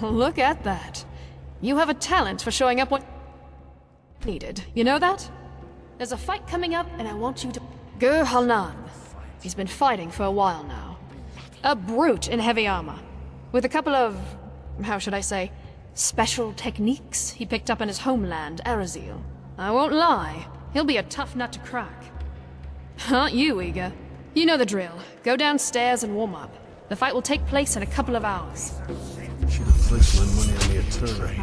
Look at that. You have a talent for showing up when needed. You know that? There's a fight coming up, and I want you to... Halnan. He's been fighting for a while now. A brute in heavy armor. With a couple of... how should I say? Special techniques he picked up in his homeland, ARDERAL. I won't lie. He'll be a tough nut to crack. Aren't you eager? You know the drill. Go downstairs and warm up. The fight will take place in a couple of hours. Should have placed my money on the attorney.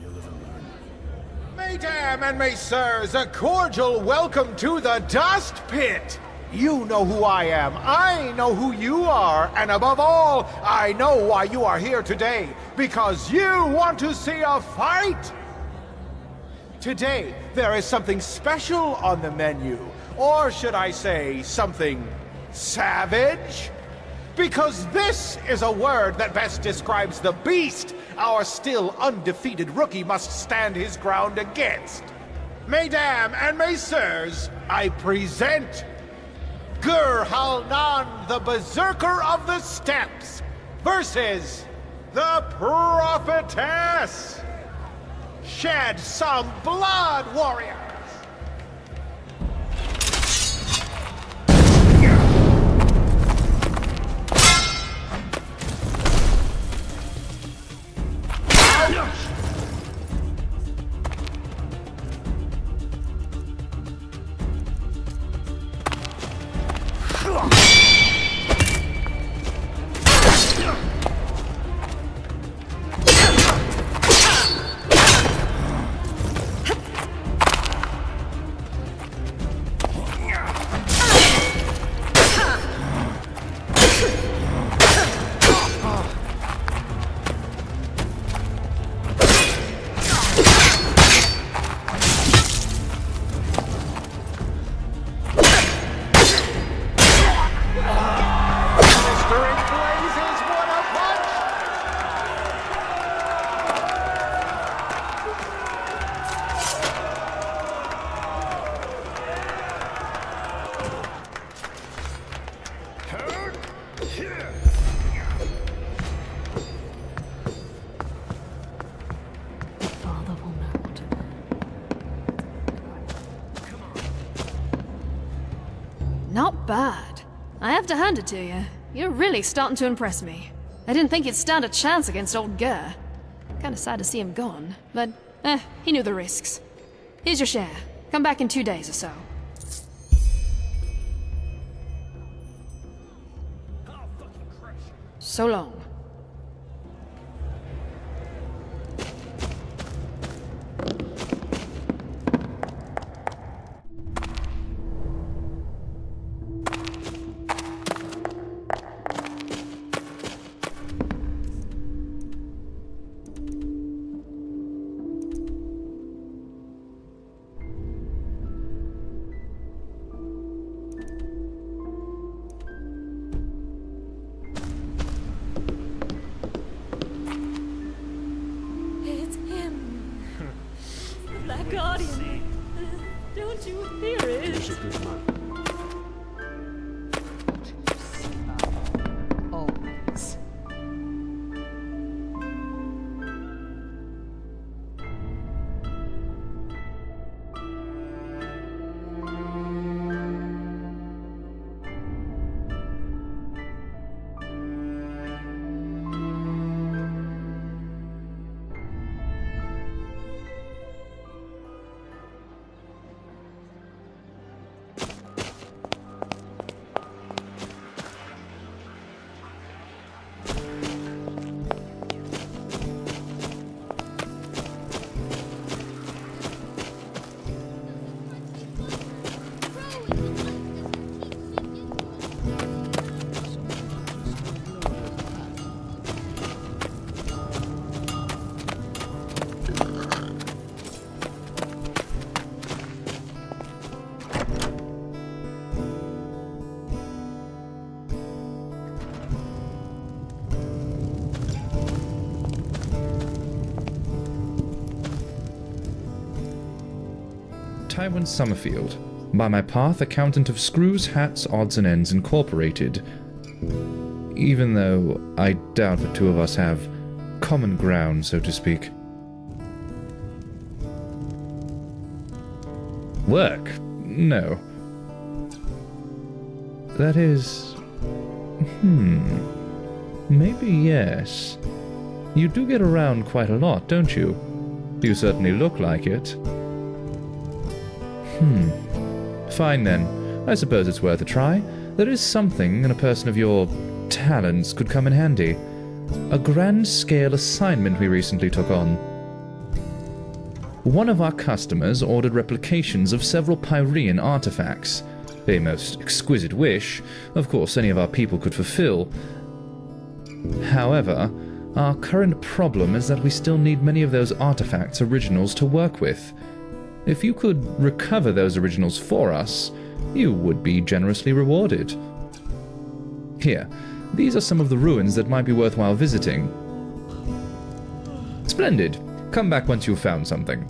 You live and learn. Mesdames and messieurs, a cordial welcome to the Dust Pit! You know who I am, I know who you are, and above all, I know why you are here today. Because you want to see a fight! Today, there is something special on the menu. Or should I say, something savage? Because this is a word that best describes the beast our still undefeated rookie must stand his ground against. Mesdames and messieurs, I present Halnan, the Berserker of the Steppes, versus the Prophetess. Shed some blood, warriors! Not bad. I have to hand it to you. You're really starting to impress me. I didn't think you'd stand a chance against old Gurr. Kinda sad to see him gone, but, he knew the risks. Here's your share. Come back in 2 days or so. So long. It's him. The Black Guardian. Don't you hear He's a it? good man. Always. Tywin Summerfield, by my path accountant of Screws, Hats, Odds and Ends Incorporated. Even though I doubt the two of us have common ground, so to speak. Work? No. That is... Maybe yes. You do get around quite a lot, don't you? You certainly look like it. Fine then. I suppose it's worth a try. There is something, and a person of your talents could come in handy. A grand-scale assignment we recently took on. One of our customers ordered replications of several Pyrean artifacts. A most exquisite wish, of course any of our people could fulfill. However, our current problem is that we still need many of those artifacts' originals to work with. If you could recover those originals for us, you would be generously rewarded. Here, these are some of the ruins that might be worthwhile visiting. Splendid. Come back once you've found something.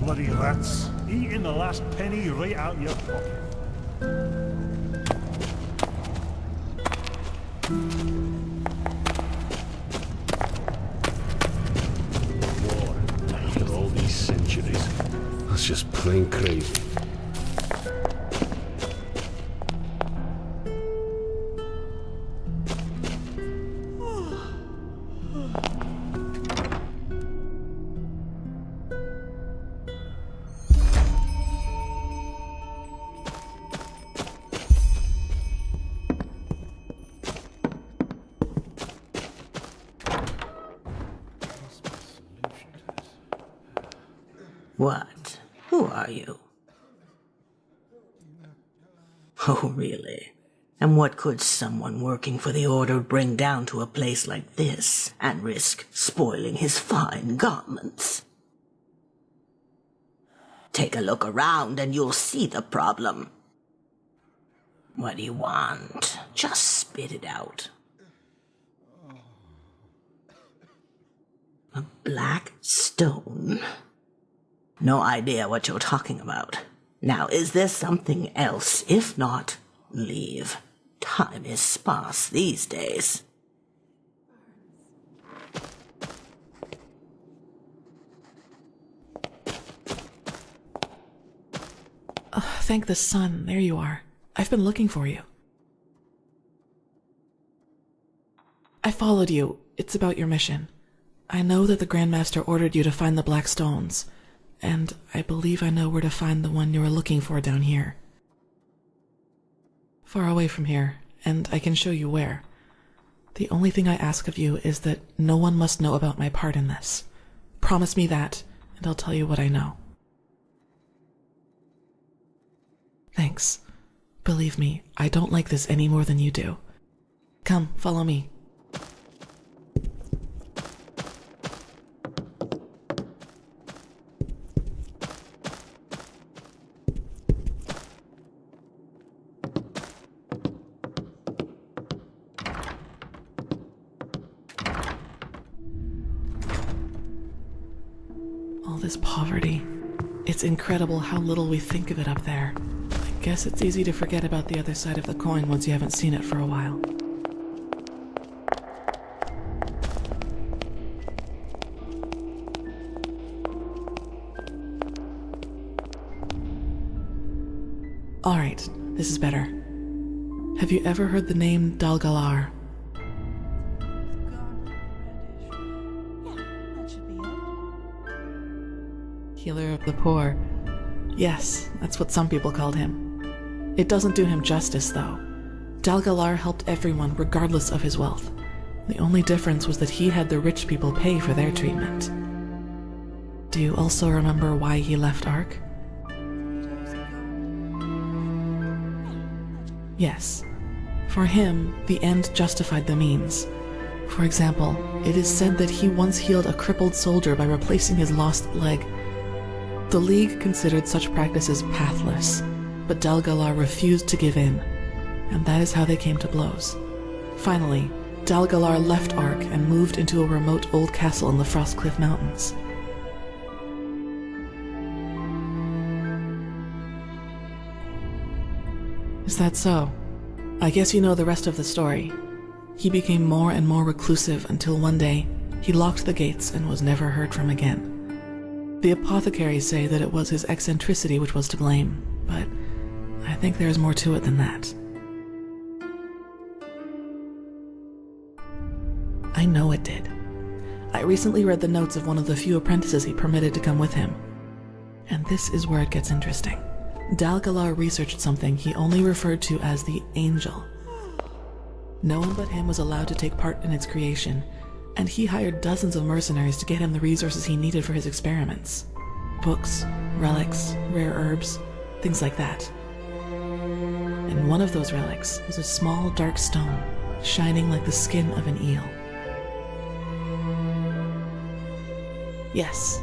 Bloody rats, eating the last penny right out your pocket. War, after all these centuries. That's just plain crazy. What? Who are you? Oh, really? And what could someone working for the Order bring down to a place like this and risk spoiling his fine garments? Take a look around and you'll see the problem. What do you want? Just spit it out. A black stone? No idea what you're talking about. Now, is there something else? If not, leave. Time is sparse these days. Thank the sun. There you are. I've been looking for you. I followed you. It's about your mission. I know that the Grandmaster ordered you to find the Black Stones, and I believe I know where to find the one you were looking for down here. Far away from here, and I can show you where. The only thing I ask of you is that no one must know about my part in this. Promise me that, and I'll tell you what I know. Thanks. Believe me, I don't like this any more than you do. Come, follow me. All this poverty. It's incredible how little we think of it up there. I guess it's easy to forget about the other side of the coin once you haven't seen it for a while. Alright, this is better. Have you ever heard the name Dalgalar? Healer of the poor. Yes, that's what some people called him. It doesn't do him justice, though. Dalgalar helped everyone regardless of his wealth. The only difference was that he had the rich people pay for their treatment. Do you also remember why he left Ark? Yes. For him, the end justified the means. For example, it is said that he once healed a crippled soldier by replacing his lost leg. The League considered such practices pathless, but Dalgalar refused to give in, and that is how they came to blows. Finally, Dalgalar left Ark and moved into a remote old castle in the Frostcliff Mountains. Is that so? I guess you know the rest of the story. He became more and more reclusive until one day he locked the gates and was never heard from again. The apothecaries say that it was his eccentricity which was to blame, but think there's more to it than that. I know it did. I recently read the notes of one of the few apprentices he permitted to come with him. And this is where it gets interesting. Dalgalar researched something he only referred to as the Angel. No one but him was allowed to take part in its creation, and he hired dozens of mercenaries to get him the resources he needed for his experiments. Books, relics, rare herbs, things like that. And one of those relics was a small dark stone, shining like the skin of an eel. Yes.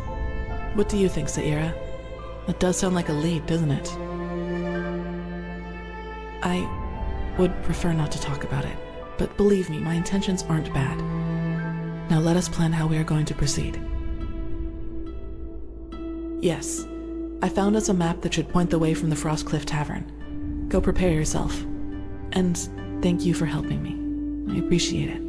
What do you think, Saira? That does sound like a lead, doesn't it? I would prefer not to talk about it, but believe me, my intentions aren't bad. Now let us plan how we are going to proceed. Yes, I found us a map that should point the way from the Frostcliff Tavern. Go prepare yourself. And thank you for helping me. I appreciate it.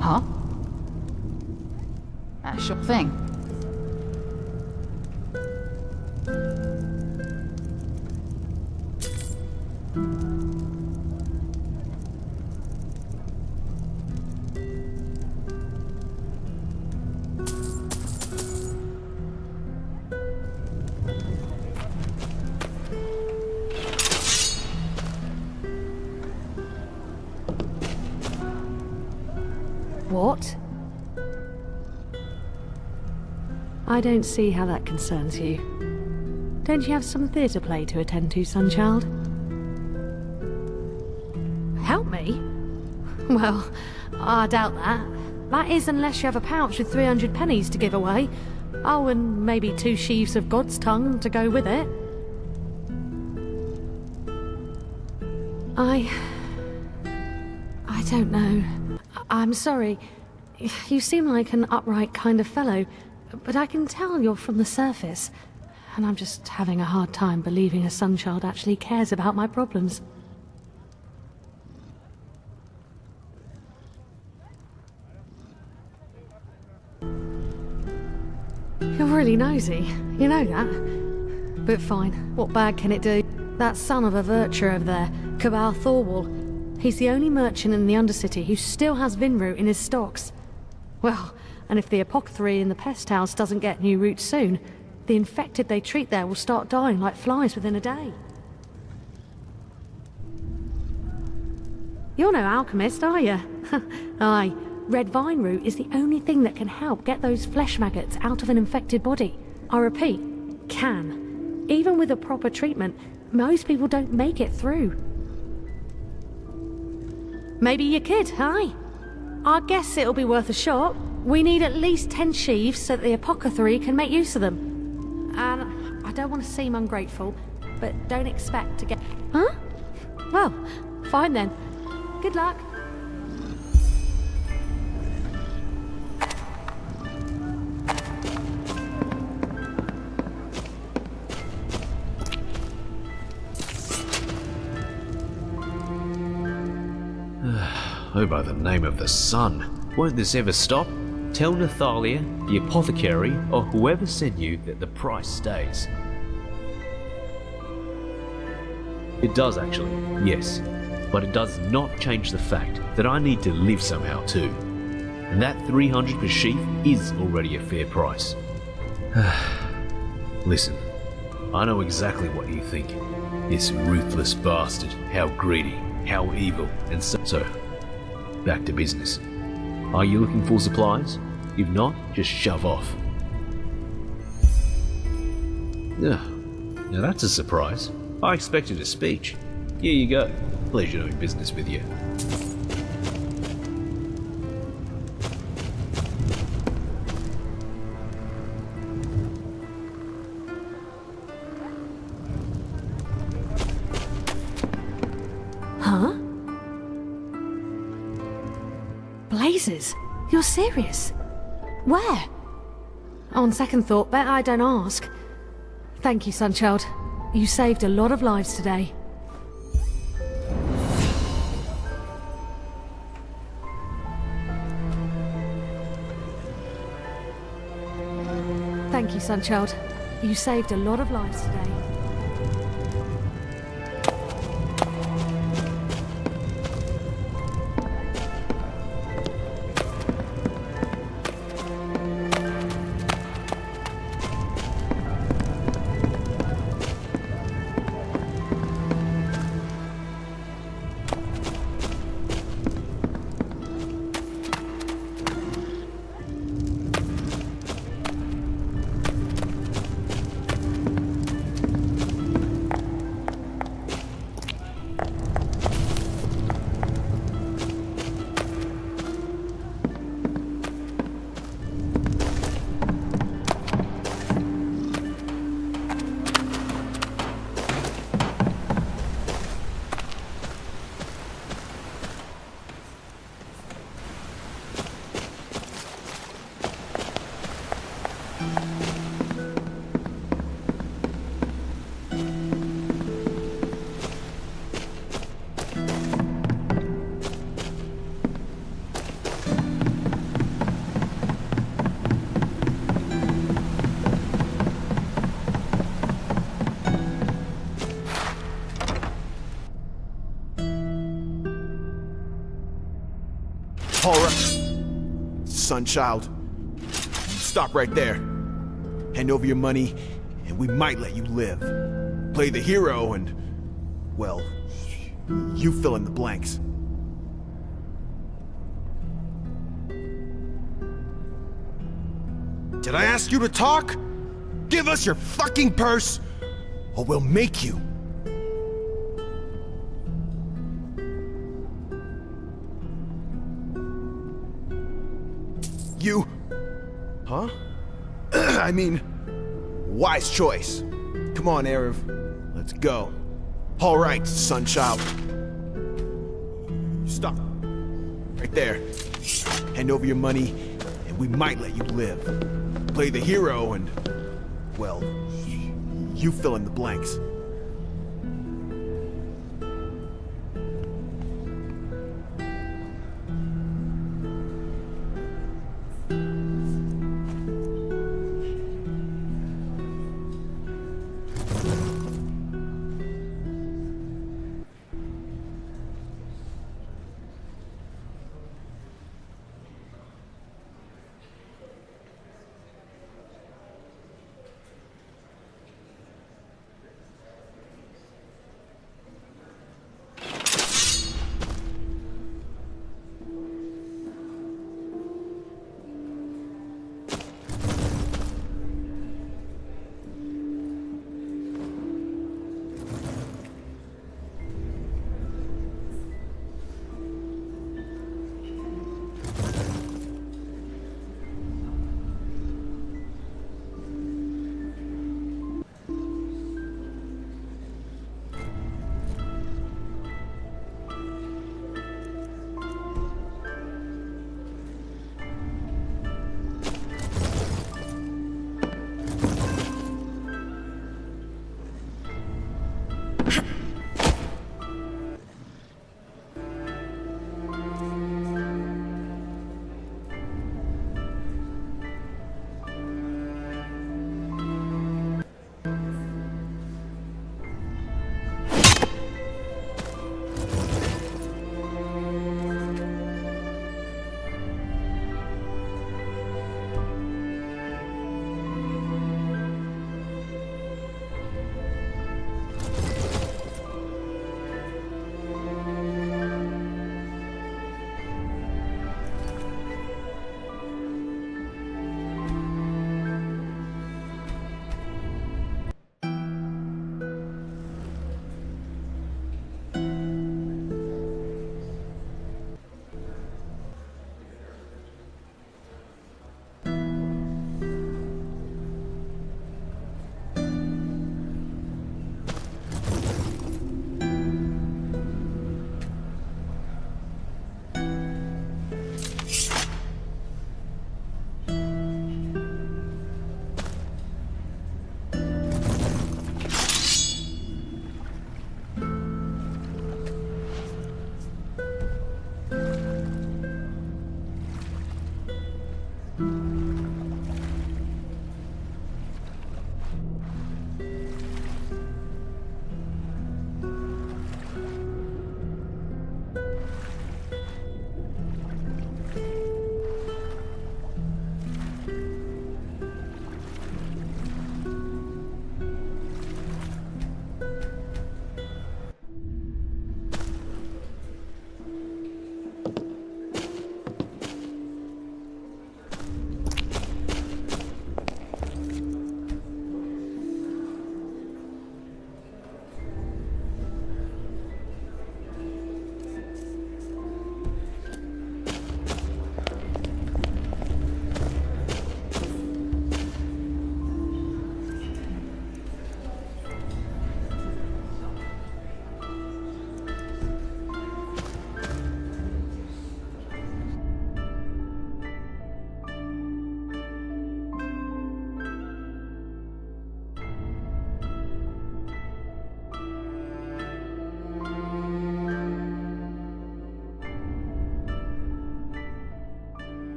Huh? Sure thing. What? I don't see how that concerns you. Don't you have some theatre play to attend to, Sunchild? Help me? Well, I doubt that. That is unless you have a pouch with 300 pennies to give away. Oh, and maybe 2 sheaves of God's tongue to go with it. I don't know. I'm sorry. You seem like an upright kind of fellow, but I can tell you're from the surface, and I'm just having a hard time believing a Sunchild actually cares about my problems. You're really nosy, you know that. But fine, what bad can it do? That son of a virtue over there, Cabal Thorwall, he's the only merchant in the Undercity who still has Vinroot in his stocks. Well, and if the apothecary in the pest house doesn't get new roots soon, the infected they treat there will start dying like flies within a day. You're no alchemist, are you? Aye, red vine root is the only thing that can help get those flesh maggots out of an infected body. I repeat, can. Even with a proper treatment, most people don't make it through. Maybe you could, aye? I guess it'll be worth a shot. We need at least 10 sheaves so that the apothecary can make use of them. And I don't want to seem ungrateful, but don't expect to get... Huh? Well, fine then. Good luck. Oh, by the name of the sun, won't this ever stop? Tell Nathalia, the apothecary, or whoever sent you that the price stays. It does actually, yes, but it does not change the fact that I need to live somehow too. And that 300 per sheaf is already a fair price. Listen, I know exactly what you think. This ruthless bastard, how greedy, how evil, and so back to business. Are you looking for supplies? If not, just shove off. Now that's a surprise. I expected a speech. Here you go. Pleasure doing business with you. Huh? Blazes? You're serious? Where? On second thought, bet I don't ask. Thank you, Sunchild. You saved a lot of lives today. Thank you, Sunchild. You saved a lot of lives today. All right, Sunchild, stop right there. Hand over your money, and we might let you live. Play the hero, and, well, you fill in the blanks. Did I ask you to talk? Give us your fucking purse, or we'll make you. You... Huh? I mean, wise choice. Come on, Arif. Let's go. All right, Sunchild. Stop. Right there. Hand over your money, and we might let you live. Play the hero, and, well, you fill in the blanks.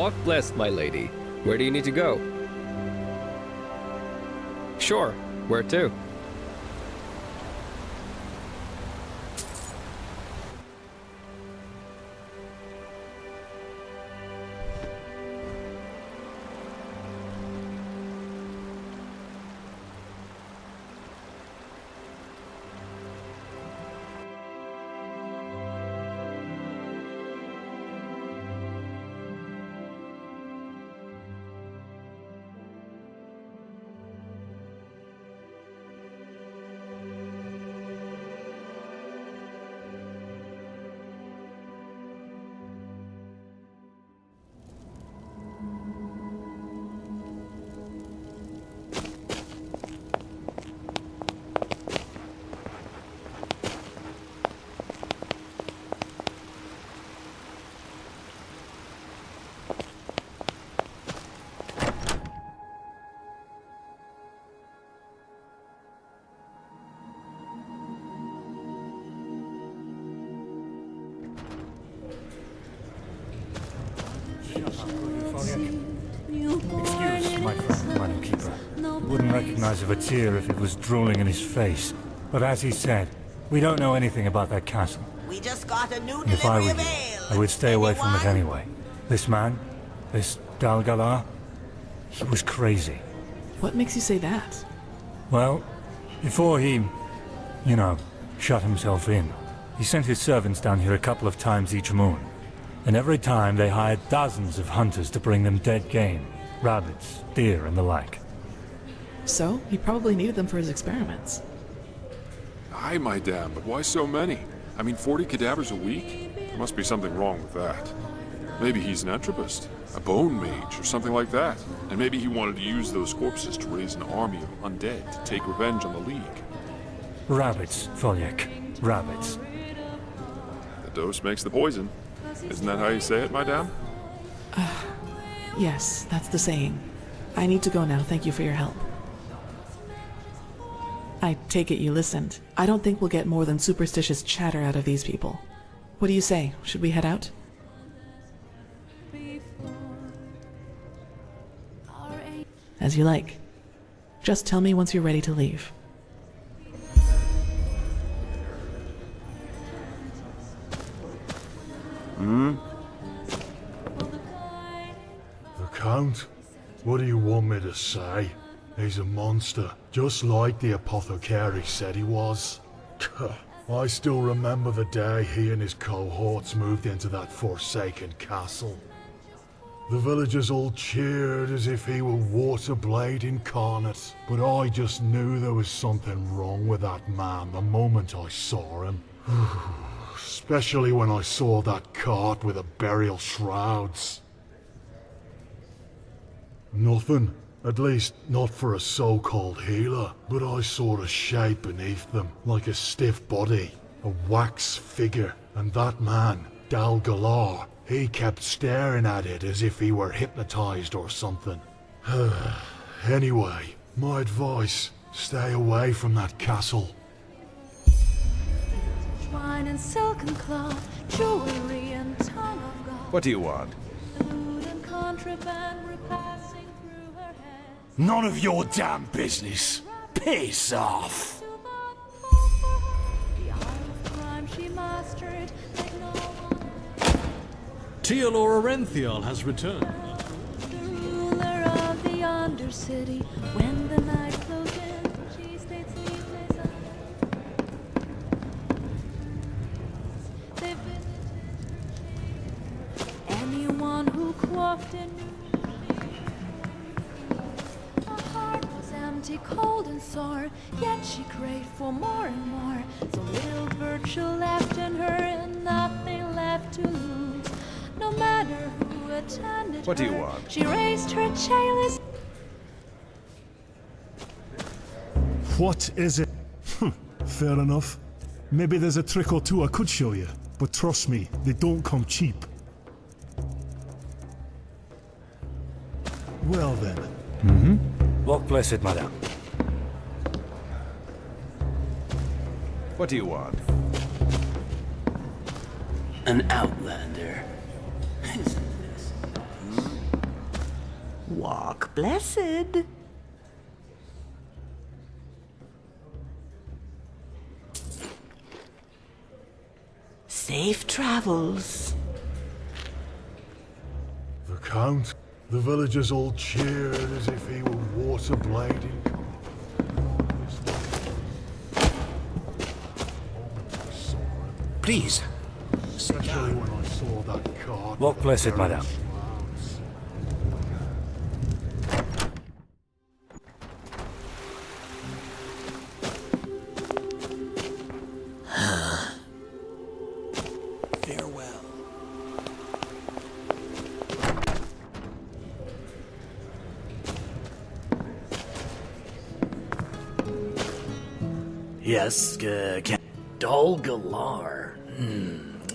Walk blessed, my lady. Where do you need to go? Sure. Where to? Excuse, my friend, Madam Keeper. Wouldn't recognize a tear if it was drooling in his face. But as he said, we don't know anything about that castle. We just got a new And if I were delivery you, of ale. I would stay away from it anyway. This man, this Dalgalar, he was crazy. What makes you say that? Well, before he, you know, shut himself in, he sent his servants down here a couple of times each moon. And every time they hired dozens of hunters to bring them dead game. Rabbits, deer, and the like. So, he probably needed them for his experiments. Aye, my damn, but why so many? I mean, 40 cadavers a week? There must be something wrong with that. Maybe he's an entropist, a bone mage, or something like that. And maybe he wanted to use those corpses to raise an army of undead to take revenge on the League. Rabbits, Foljek. Rabbits. The dose makes the poison. Isn't that how you say it, madame? Yes, that's the saying. I need to go now. Thank you for your help. I take it you listened. I don't think we'll get more than superstitious chatter out of these people. What do you say? Should we head out? As you like. Just tell me once you're ready to leave. The Count? What do you want me to say? He's a monster, just like the apothecary said he was. I still remember the day he and his cohorts moved into that forsaken castle. The villagers all cheered as if he were Waterblade incarnate, but I just knew there was something wrong with that man the moment I saw him. Especially when I saw that cart with the burial shrouds. Nothing. At least, not for a so-called healer. But I saw a shape beneath them, like a stiff body, a wax figure. And that man, Dalgalar, he kept staring at it as if he were hypnotized or something. Anyway, my advice, stay away from that castle. Wine and silken cloth, jewelry and tongue of God. What do you want? Food and contraband were passing through her hands. None of your damn business. Piss off. The art of crime she mastered like no one. Tealor Arenthiel has returned. The ruler of the Undercity. When the night closed in, she stayed sleepless. They visited her chamber. Anyone who quaffed it knew her heart was empty, cold and sore. Yet she craved for more and more. So little virtue left in her, and nothing left to lose. No matter who attended What do you her, want? she raised her chalice. What is it? Fair enough. Maybe there's a trick or two I could show you, but trust me, they don't come cheap. Well then. Walk blessed, madame. What do you want? An outlander. Isn't this? Walk blessed. Safe travels. The Count? The villagers all cheered as if he were water blading. Please. Especially when I saw that card. Walk blessed, madame. Farewell. Yes, Dol Galar.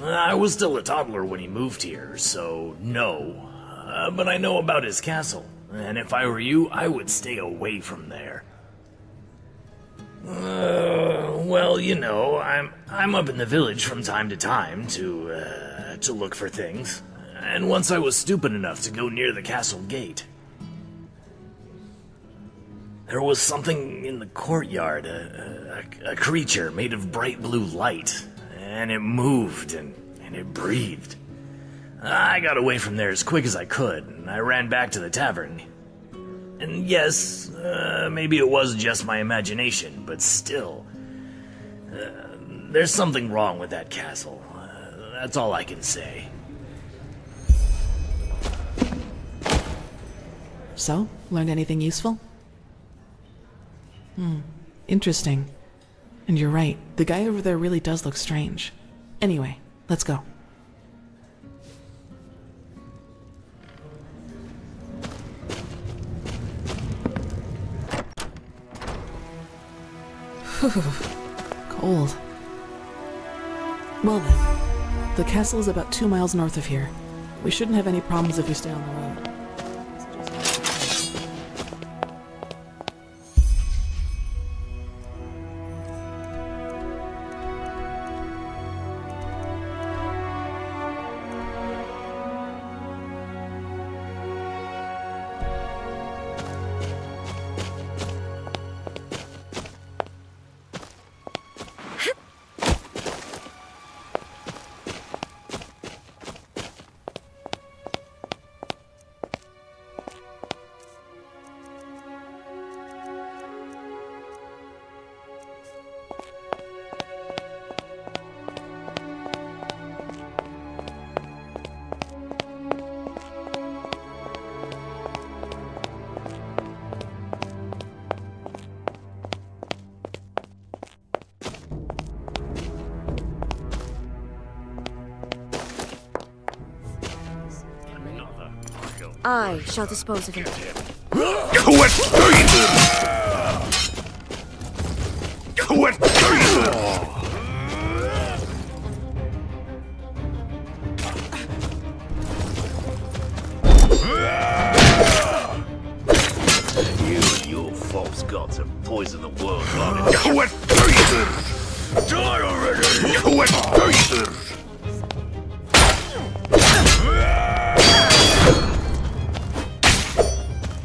I was still a toddler when he moved here, so no. But I know about his castle, and if I were you, I would stay away from there. Well, you know, I'm up in the village from time to time to look for things. And once I was stupid enough to go near the castle gate. There was something in the courtyard, a creature made of bright blue light, and it moved and it breathed. I got away from there as quick as I could, and I ran back to the tavern. And yes, maybe it was just my imagination, but still, there's something wrong with that castle. That's all I can say. So, learned anything useful? Interesting. And you're right, the guy over there really does look strange. Anyway, let's go. Cold. Well then, the castle is about 2 miles north of here. We shouldn't have any problems if we stay on the road. I shall dispose of him. You and your false gods have poisoned the world. Die already!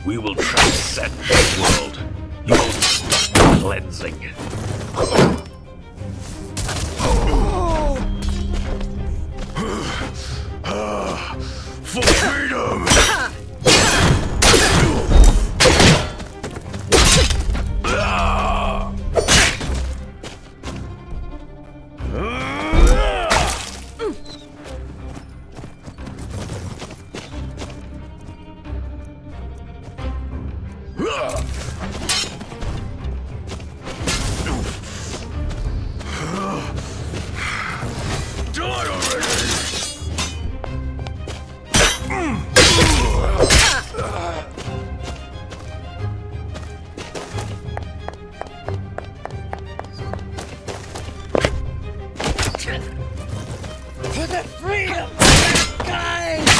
We will transcend the world. You will stop cleansing. For freedom! For the freedom, guys!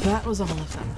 That was all of them.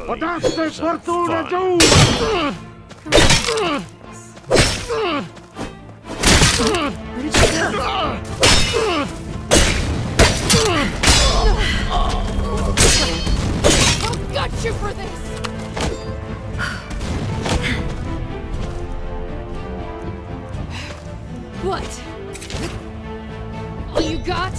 Podaste fortunę dół! I've got you for this! What? All you got?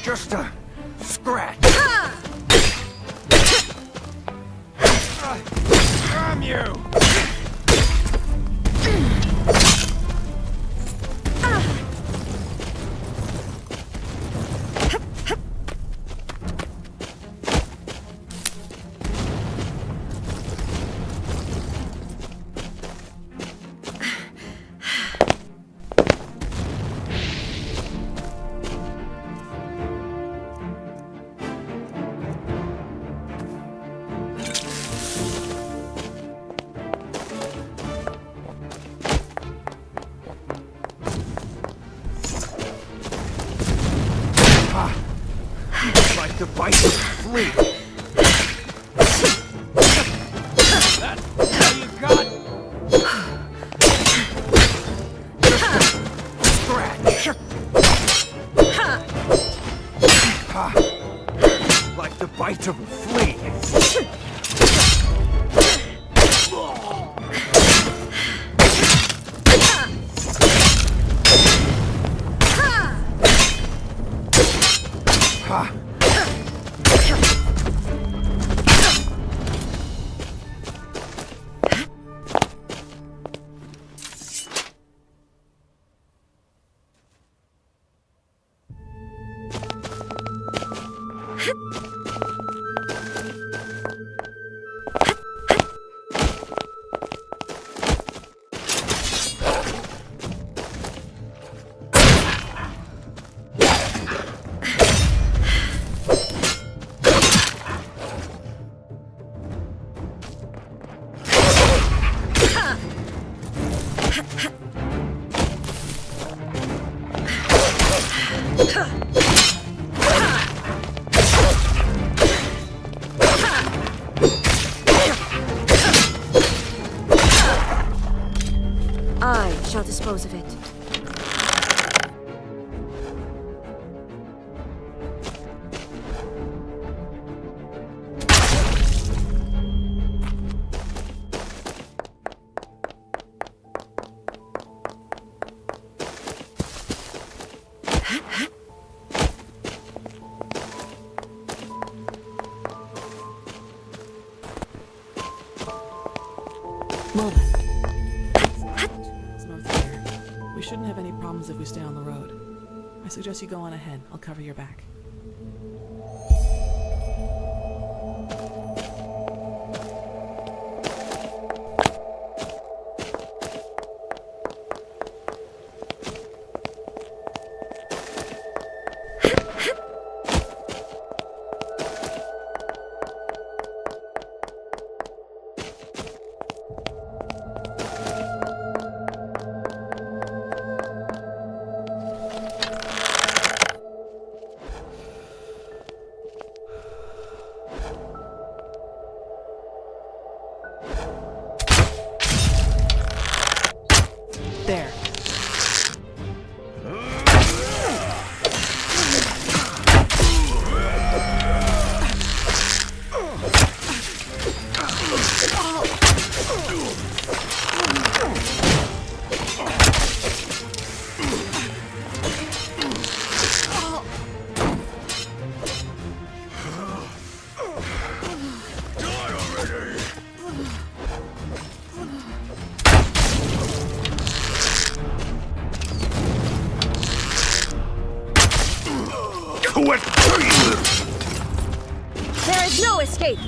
Just a scratch. Damn you! Like the bite of a flea. That's all you got? Scratch. Like the bite of a flea. I shall dispose of it. Mulder. It's north here. We shouldn't have any problems if we stay on the road. I suggest you go on ahead. I'll cover your back. There. There is no escape!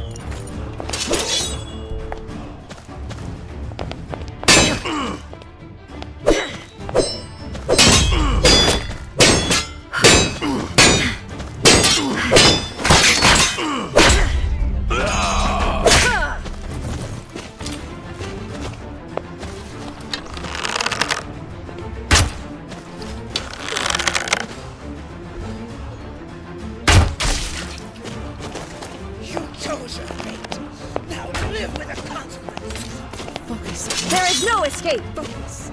There is no escape! Focus.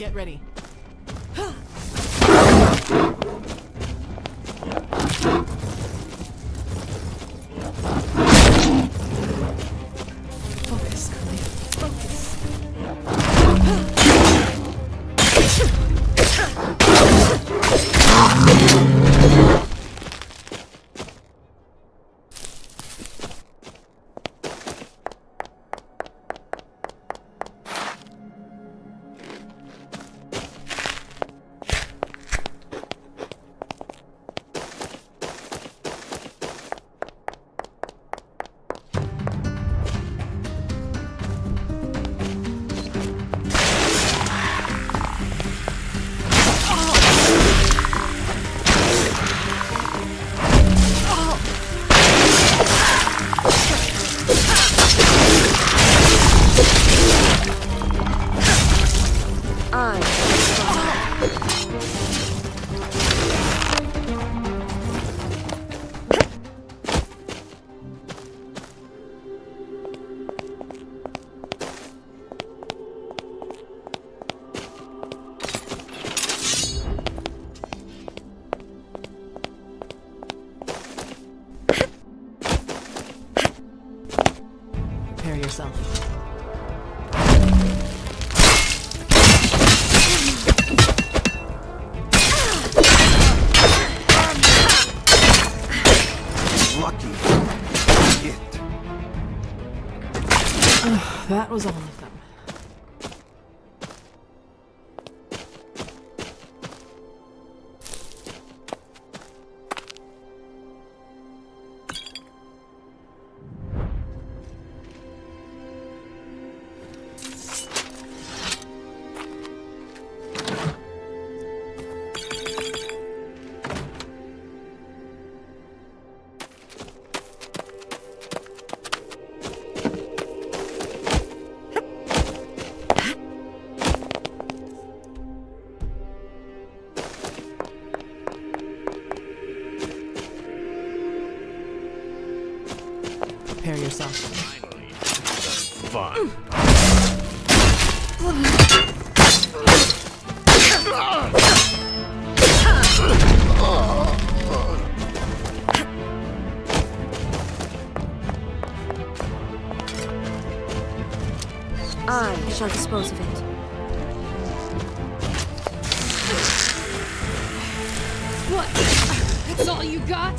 get ready. Focus, Curly. Focus. Prepare yourself. Lucky. Shit. That was all of them. Prepare yourself. Fun. I shall dispose of it. What? That's all you got?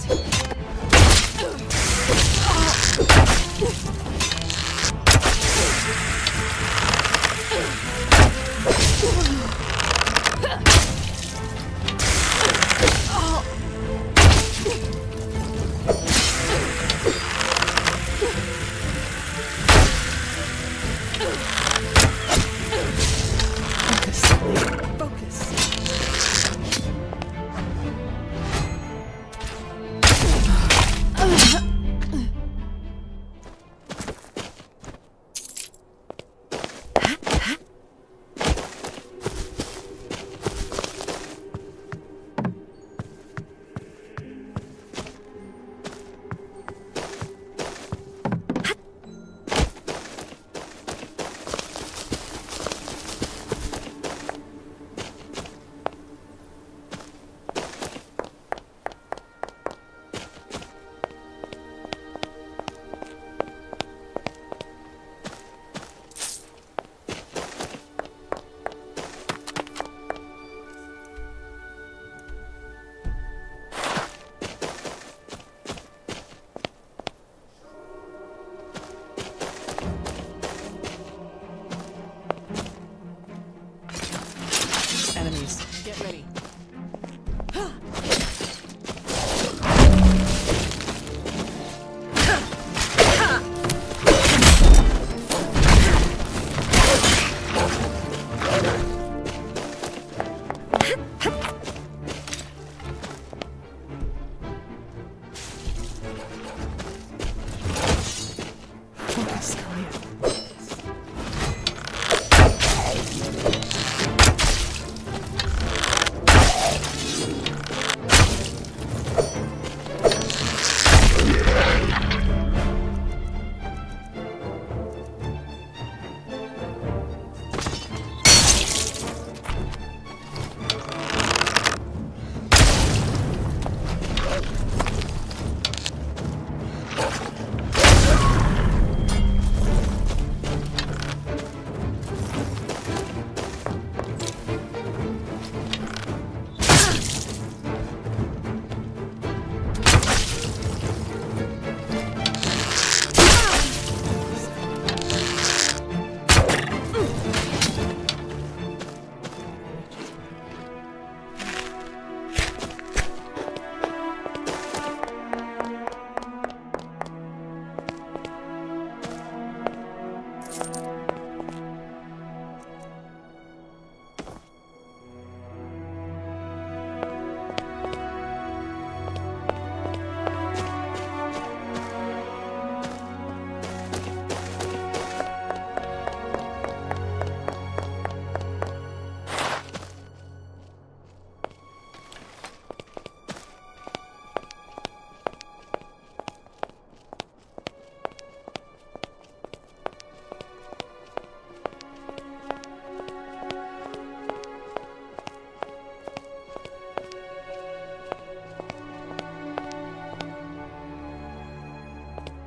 Enemies, get ready. Focus, Kalia.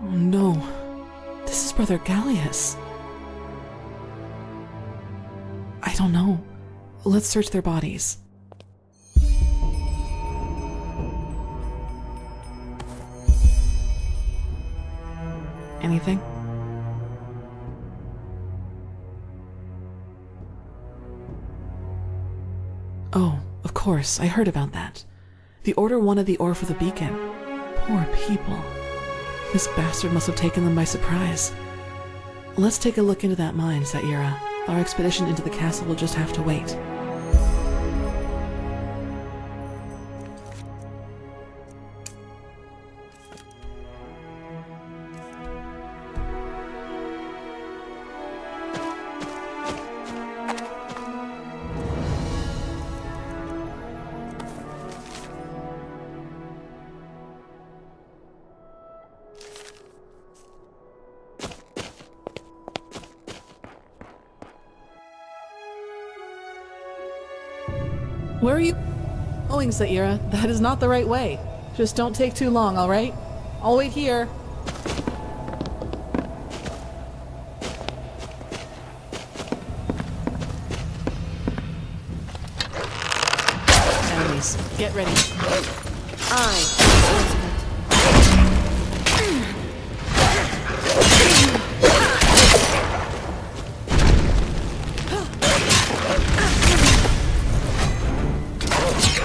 Oh no. This is Brother Gallius. I don't know. Let's search their bodies. Anything? Oh, of course, I heard about that. The Order wanted the ore for the beacon. Poor people. This bastard must have taken them by surprise. Let's take a look into that mine, Saira. Our expedition into the castle will just have to wait. Where are you going, Saira? That is not the right way. Just don't take too long, alright? I'll wait here. Enemies, get ready.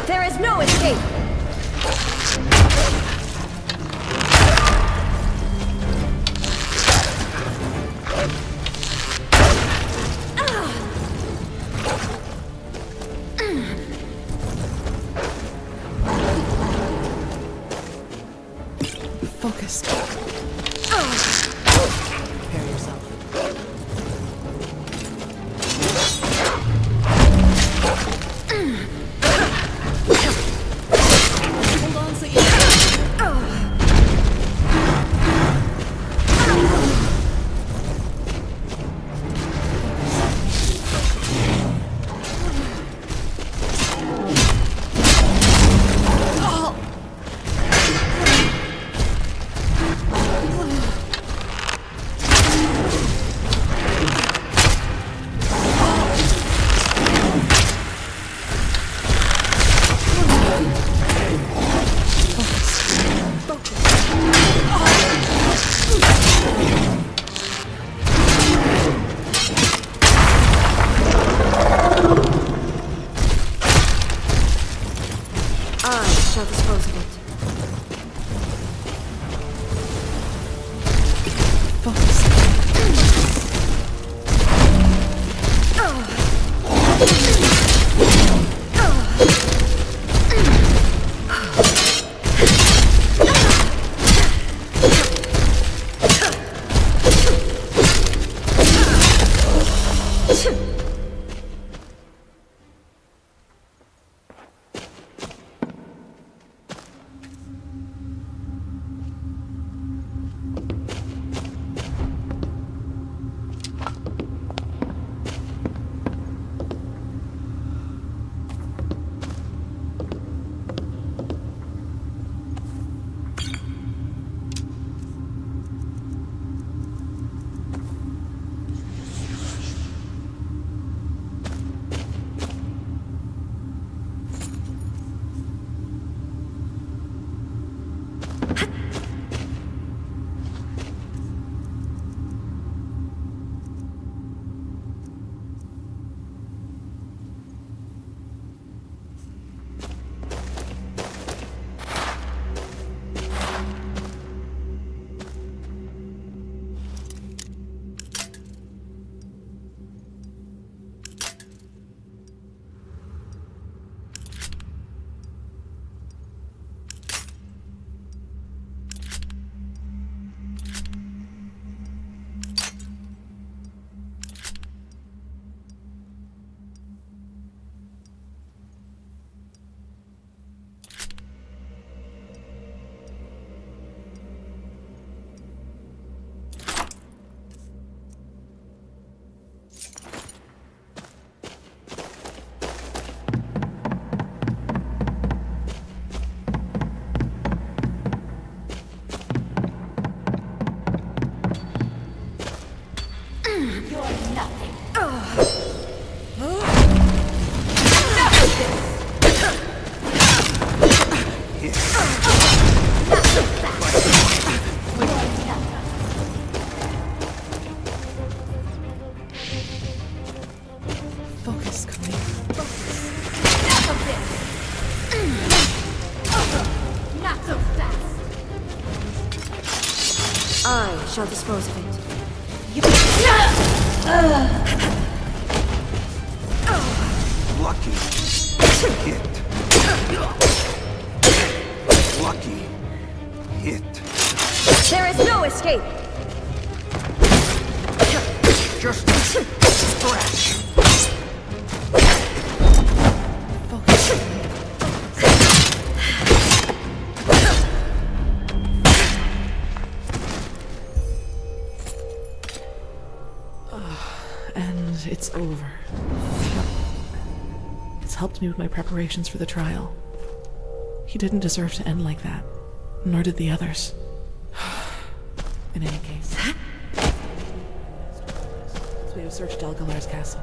There is no escape! Focus. Prepare yourself. Hold on, Saira. I shall dispose of it. I shall dispose of it. Lucky hit. Lucky hit. There is no escape! Just scratch. And it's over. It's helped me with my preparations for the trial. He didn't deserve to end like that, nor did the others. In any case, so we have searched Delgalar's castle.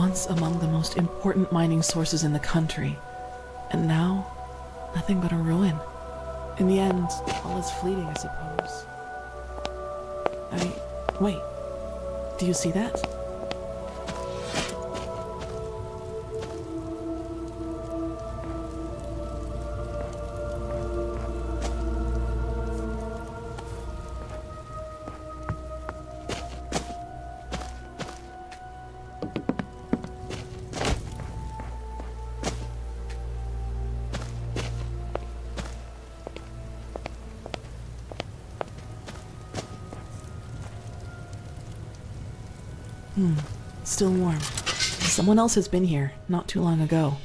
Once among the most important mining sources in the country, and now, nothing but a ruin. In the end, all is fleeting, I suppose. Wait. Do you see that? Still warm. Someone else has been here not too long ago.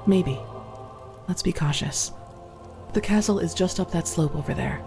Maybe. Let's be cautious. The castle is just up that slope over there.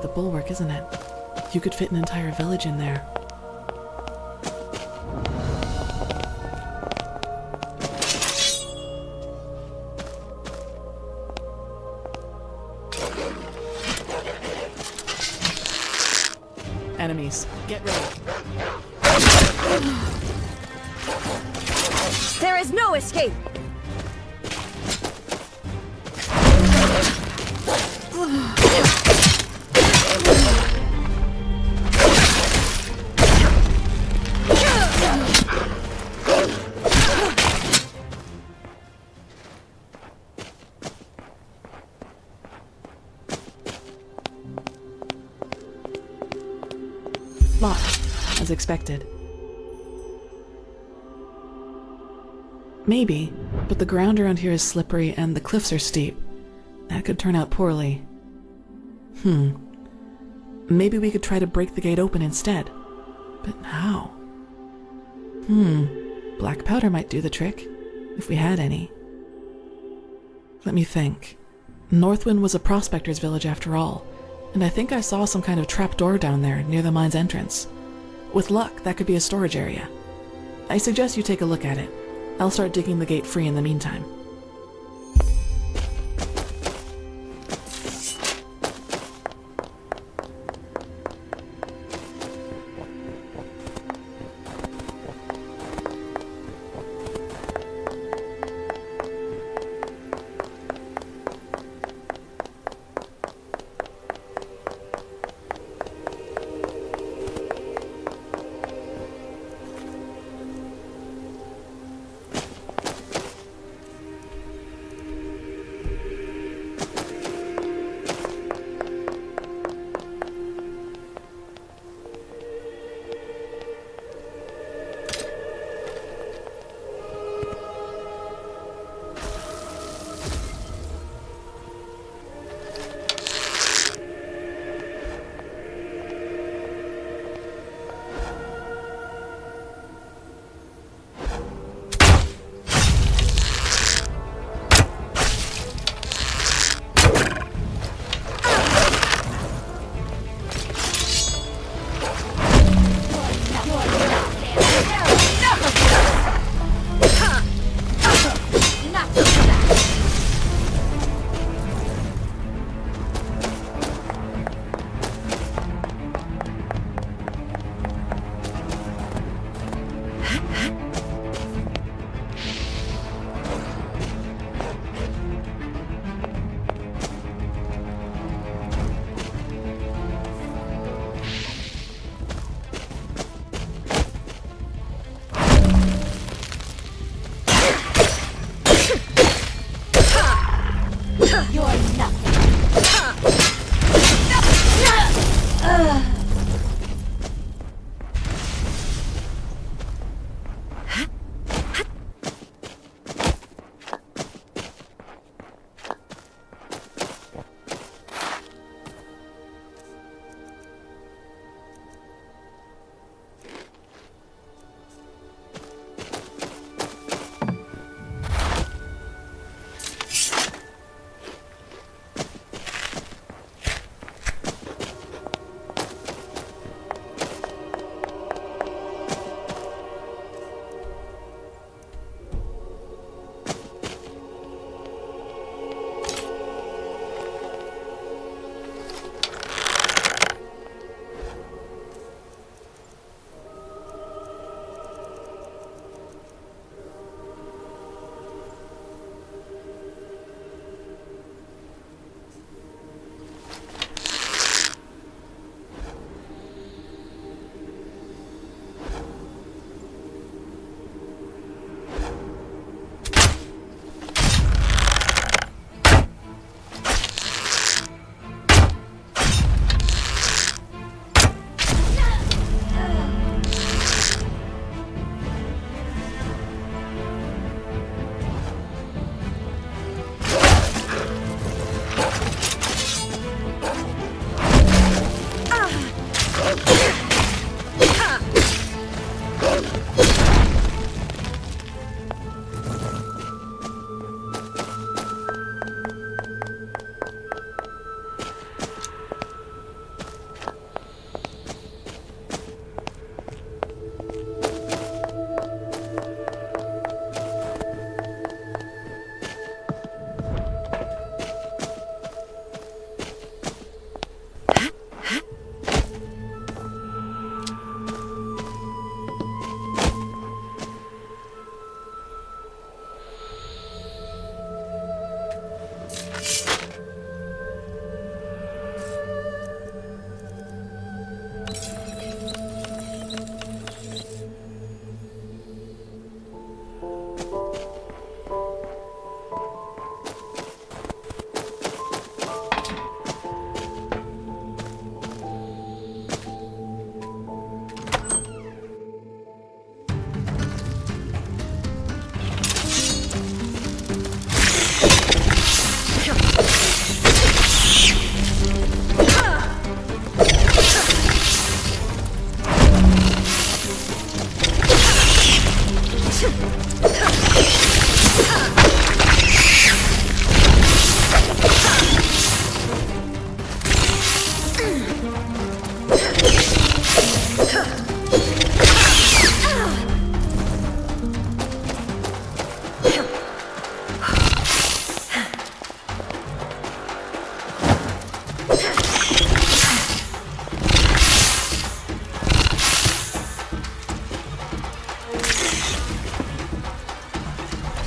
The bulwark, isn't it? You could fit an entire village in there. Enemies, get ready. There is no escape! Locked, as expected. Maybe, but the ground around here is slippery and the cliffs are steep. That could turn out poorly. Maybe we could try to break the gate open instead. But how? Black powder might do the trick, if we had any. Let me think. Northwind was a prospector's village after all, and I think I saw some kind of trapdoor down there near the mine's entrance. With luck, that could be a storage area. I suggest you take a look at it. I'll start digging the gate free in the meantime.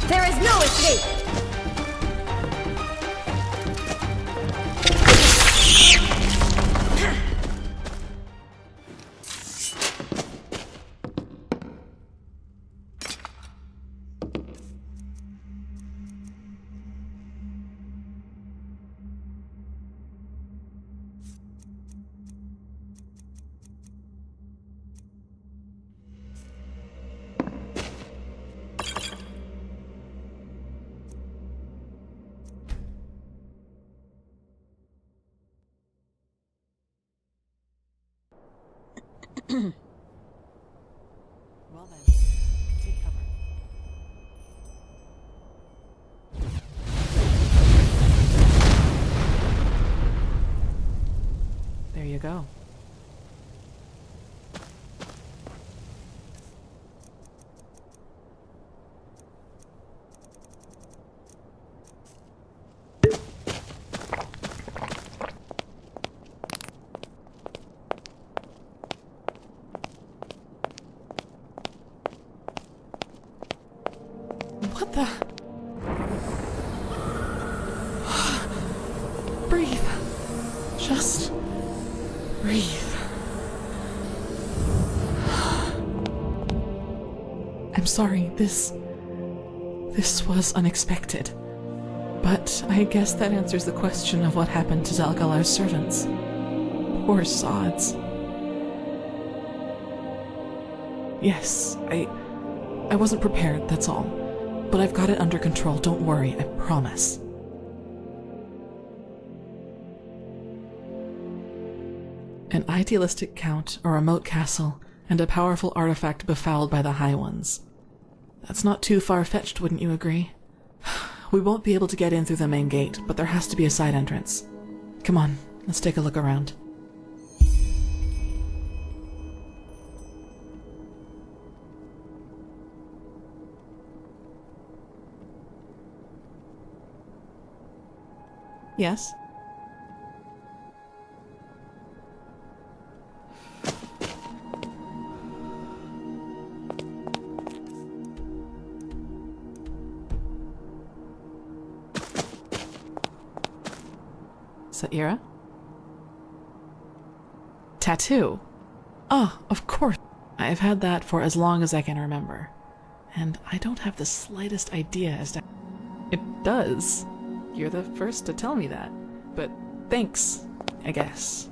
There is no escape! Well then, take cover. There you go. What the? Breathe. Just breathe. I'm sorry, this was unexpected. But I guess that answers the question of what happened to Zalgalar's servants. Poor sods. Yes, I wasn't prepared, that's all. But I've got it under control, don't worry, I promise. An idealistic count, a remote castle, and a powerful artifact befouled by the High Ones. That's not too far-fetched, wouldn't you agree? We won't be able to get in through the main gate, but there has to be a side entrance. Come on, let's take a look around. Yes? Saira? Tattoo? Ah, of course. I've had that for as long as I can remember. And I don't have the slightest idea as to... It does. You're the first to tell me that. But thanks, I guess.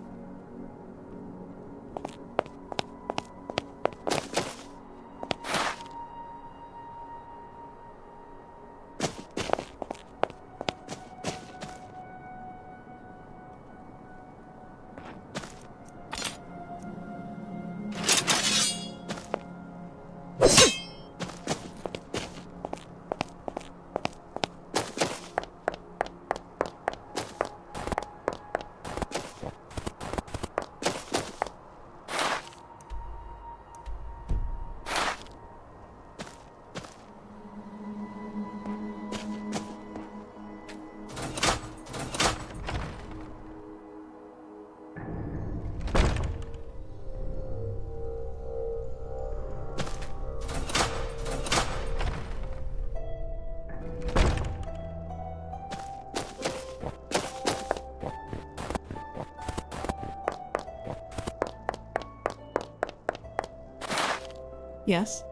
Yes?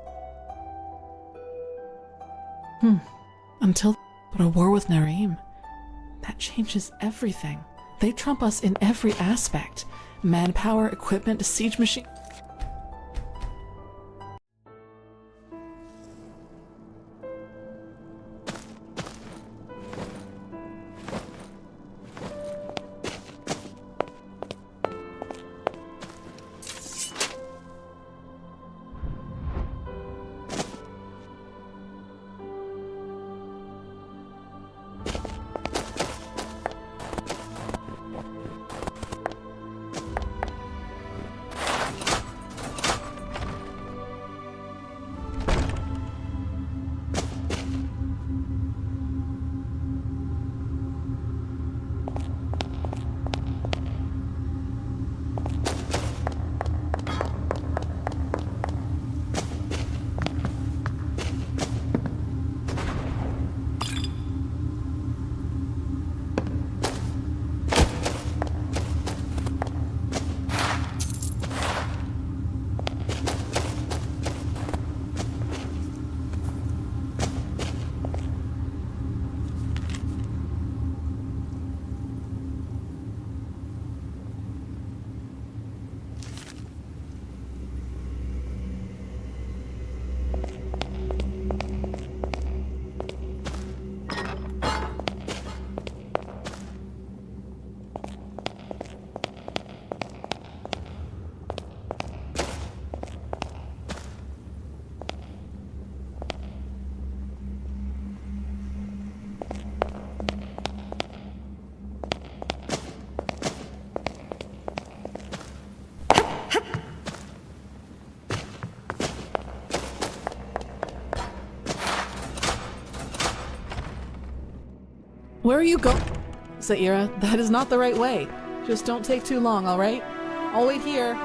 But a war with Narim, that changes everything. They trump us in every aspect. Manpower, equipment, siege machine... Where are you going? Saira, that is not the right way. Just don't take too long, alright? I'll wait here.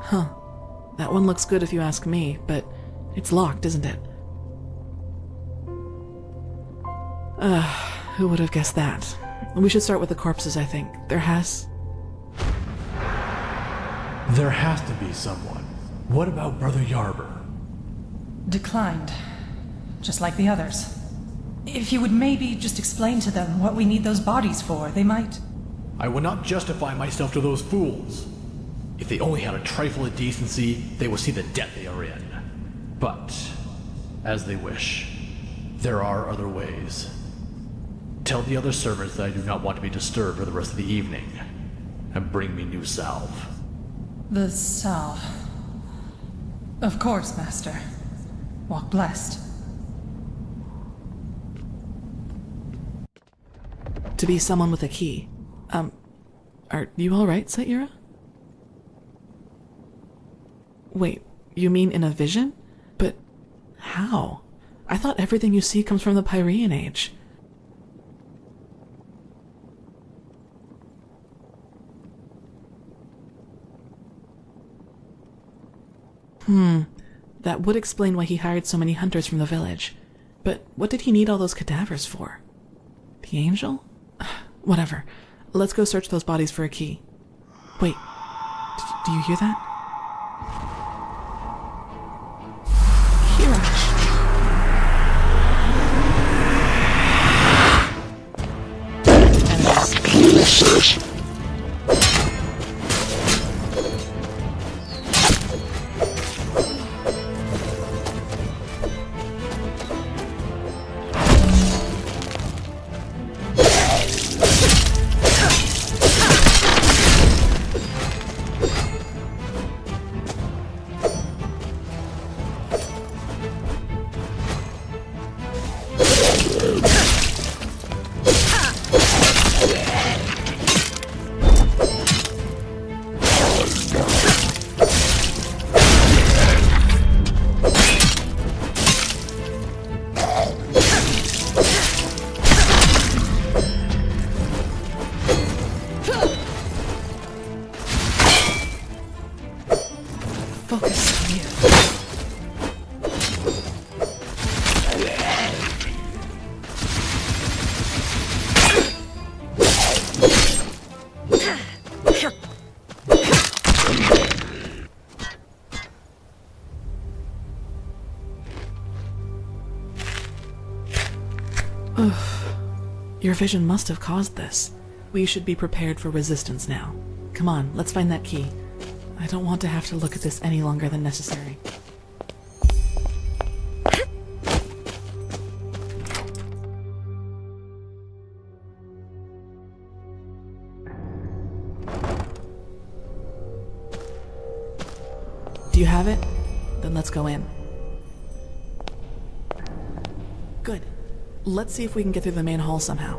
Huh. That one looks good if you ask me, but it's locked, isn't it? Who would have guessed that? We should start with the corpses, I think. There has to be someone. What about Brother Yarber? Declined. Just like the others. If you would maybe just explain to them what we need those bodies for, they might... I will not justify myself to those fools. If they only had a trifle of decency, they will see the debt they are in. But, as they wish, there are other ways. Tell the other servants that I do not want to be disturbed for the rest of the evening, and bring me new salve. The salve. Of course, Master. Walk blessed. to be someone with a key. Are you alright, Saira? Wait, you mean in a vision? But how? I thought everything you see comes from the Pyrean Age. That would explain why he hired so many hunters from the village. But what did he need all those cadavers for? The angel? Whatever. Let's go search those bodies for a key. Wait, do you hear that? Enemies. Focus, Mia. Your vision must have caused this. We should be prepared for resistance now. Come on, let's find that key. I don't want to have to look at this any longer than necessary. Do you have it? Then let's go in. Good. Let's see if we can get through the main hall somehow.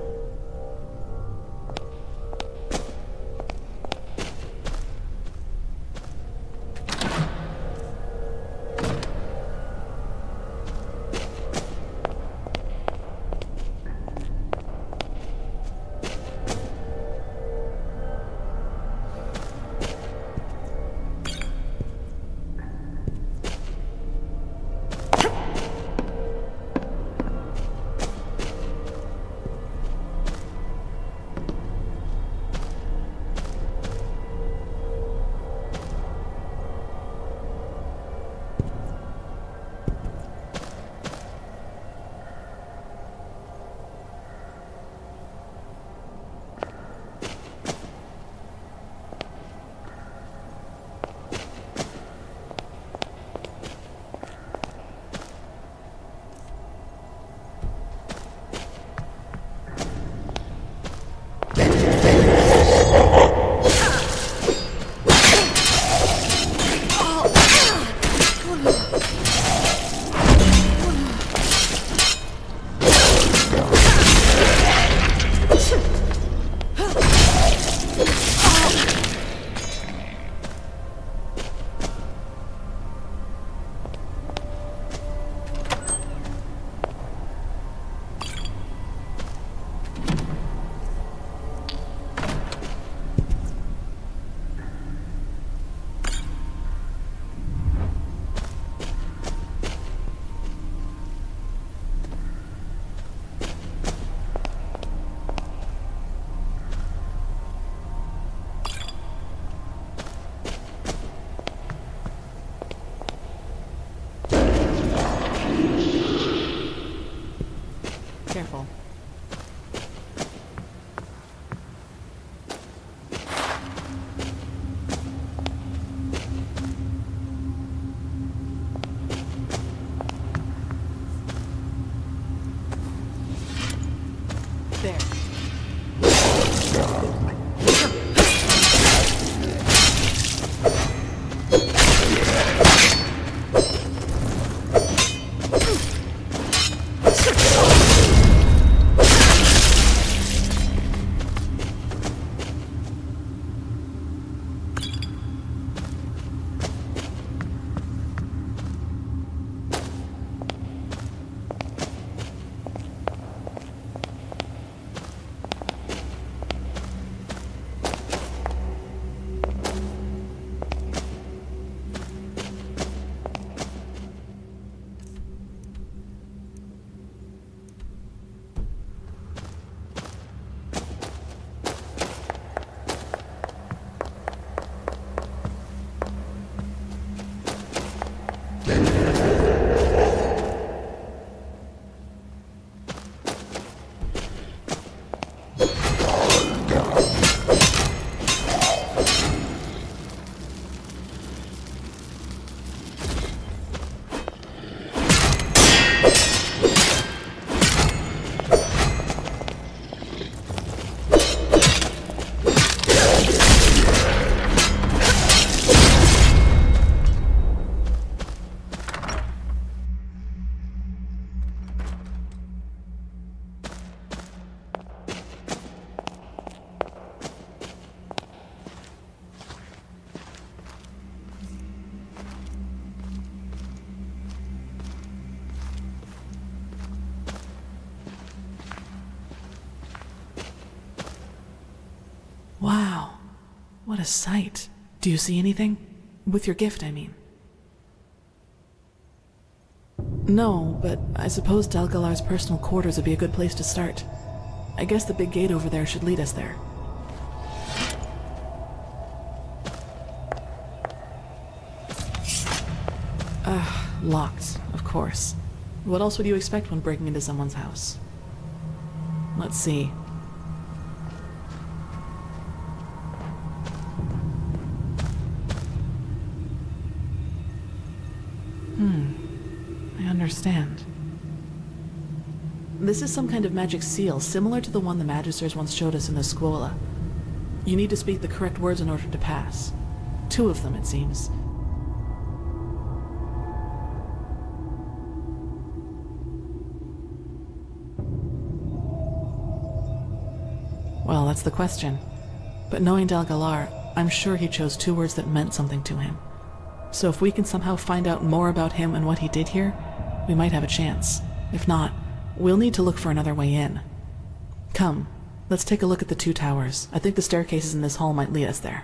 Careful. There. Wow, what a sight. Do you see anything? With your gift, I mean. No, but I suppose Dalgalar's personal quarters would be a good place to start. I guess the big gate over there should lead us there. Locked, of course. What else would you expect when breaking into someone's house? Let's see. I understand. This is some kind of magic seal, similar to the one the Magisters once showed us in the Scuola. You need to speak the correct words in order to pass. 2 of them, it seems. Well, that's the question. But knowing Dalgalar, I'm sure he chose 2 words that meant something to him. So if we can somehow find out more about him and what he did here, we might have a chance. If not, we'll need to look for another way in. Come, let's take a look at the 2 towers. I think the staircases in this hall might lead us there.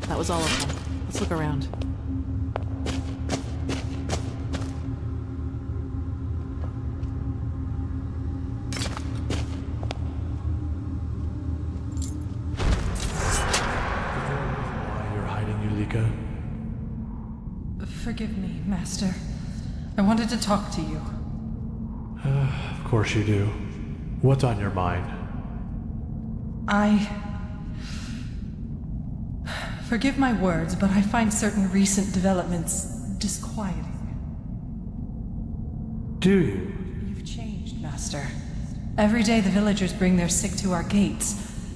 That was all of them. Let's look around. Why you're hiding, Yulika? Forgive me, Master. I wanted to talk to you. Of course you do. What's on your mind? Forgive my words, but I find certain recent developments disquieting. Do you? You've changed, Master. Every day the villagers bring their sick to our gates,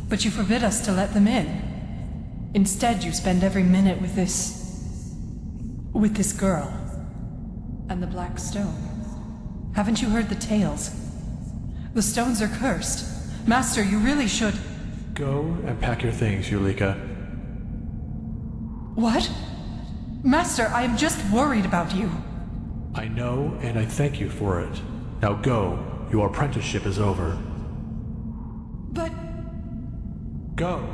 but you forbid us to let them in. Instead, you spend every minute with this girl. And the Black Stone. Haven't you heard the tales? The stones are cursed. Master, you really should... Go and pack your things, Yulika. What? Master, I am just worried about you. I know, and I thank you for it. Now go. Your apprenticeship is over. But... Go.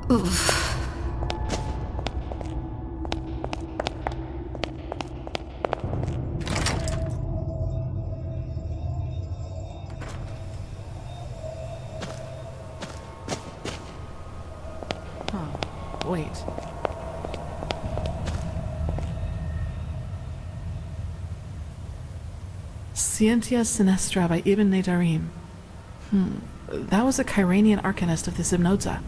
Oof. Wait. Scientia Sinistra by Ibn Nadarim. That was a Kyranian arcanist of the Zimnodza.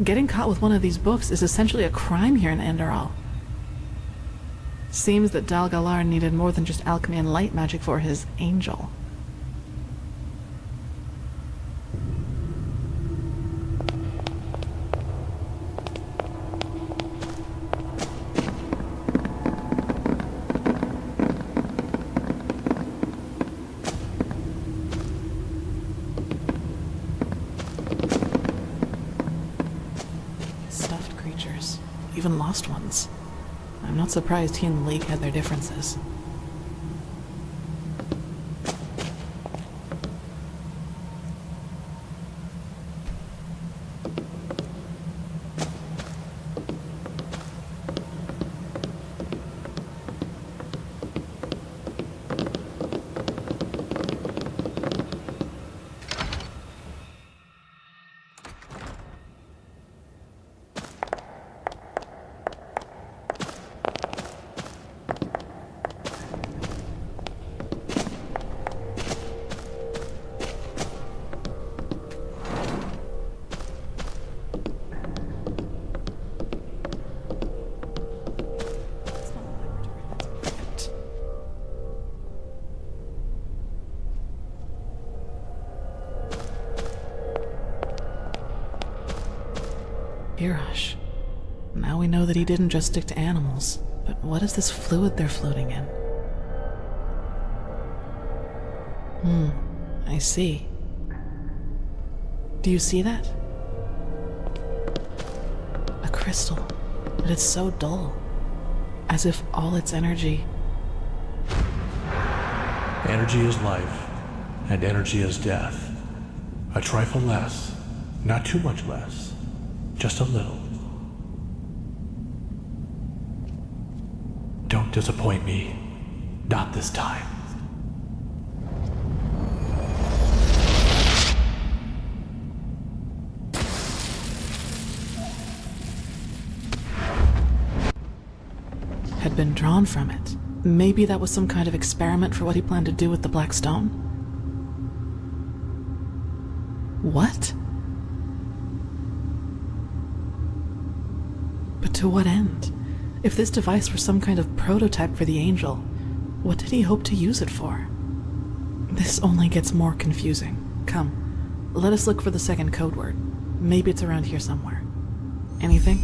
Getting caught with one of these books is essentially a crime here in Enderal. Seems that Dal Galar needed more than just alchemy and light magic for his angel. Even lost ones. I'm not surprised he and the League had their differences. Irash. Now we know that he didn't just stick to animals, but what is this fluid they're floating in? I see. Do you see that? A crystal, but it's so dull, as if all its energy... Energy is life, and energy is death. A trifle less, not too much less. Just a little. Don't disappoint me. Not this time. Had been drawn from it. Maybe that was some kind of experiment for what he planned to do with the Black Stone? What? But to what end? If this device were some kind of prototype for the Angel, what did he hope to use it for? This only gets more confusing. Come, let us look for the second code word. Maybe it's around here somewhere. Anything?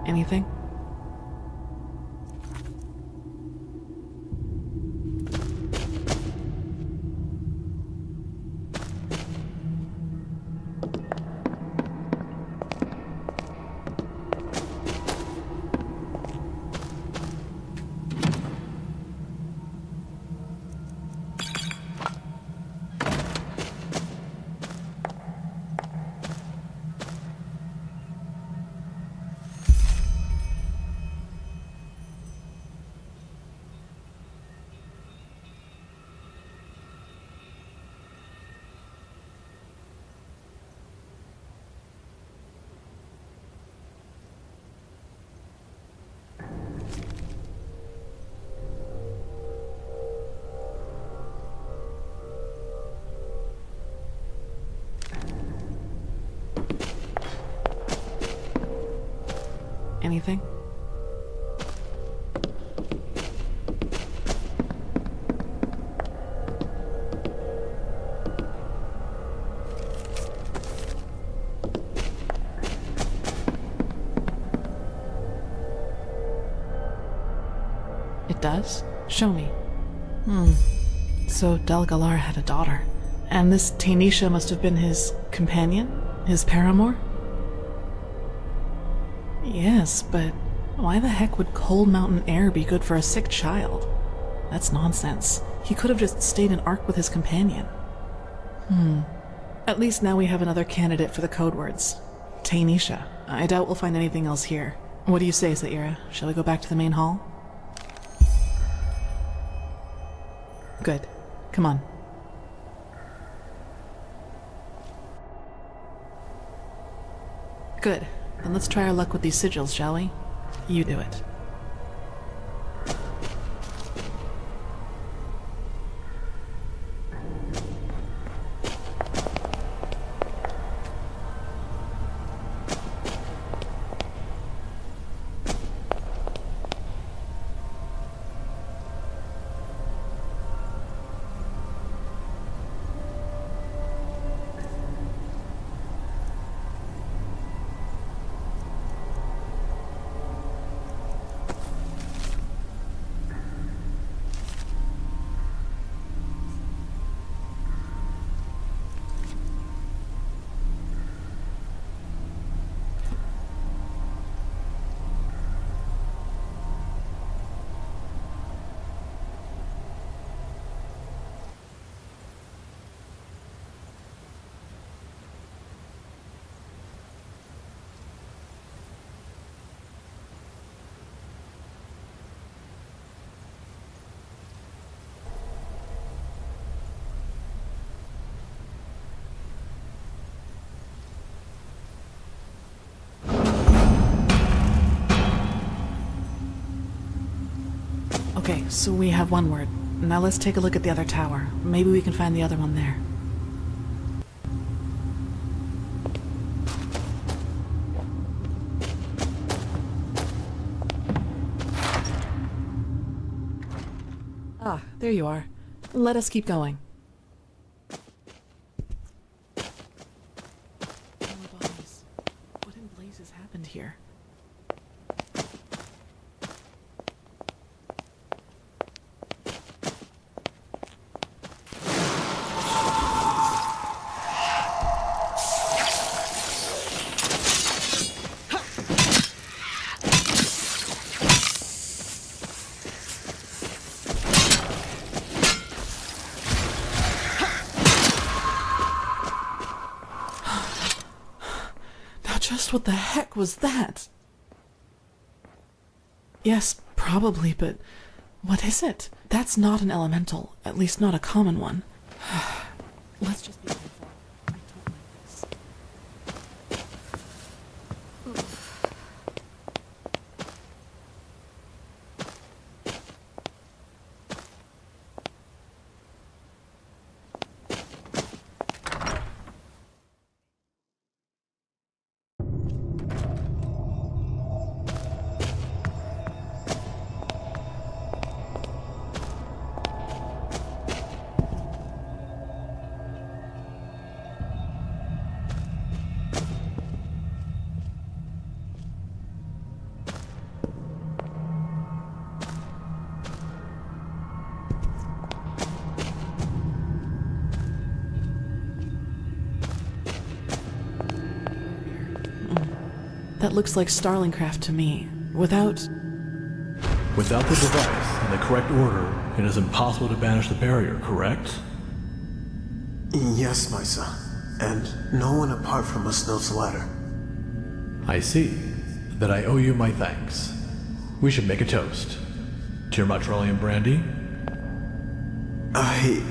Anything? Anything? It does? Show me. So Delgalar had a daughter. And this Tainisha must have been his companion? His paramour? Yes, but why the heck would cold mountain air be good for a sick child? That's nonsense. He could have just stayed in Ark with his companion. At least now we have another candidate for the code words. Tainisha. I doubt we'll find anything else here. What do you say, Zaira? Shall we go back to the main hall? Good. Come on. Good. Then let's try our luck with these sigils, shall we? You do it. Okay, so we have one word. Now let's take a look at the other tower. Maybe we can find the other one there. Ah, there you are. Let us keep going. More bodies. What in blazes happened here? Just what the heck was that? Yes, probably, but what is it? That's not an elemental, at least not a common one. Let's just be careful. I don't like this. That looks like Starlingcraft to me. Without the device in the correct order, it is impossible to banish the barrier, correct? Yes, my son. And no one apart from us knows the latter. I see. That I owe you my thanks. We should make a toast. To your Motrolian brandy? I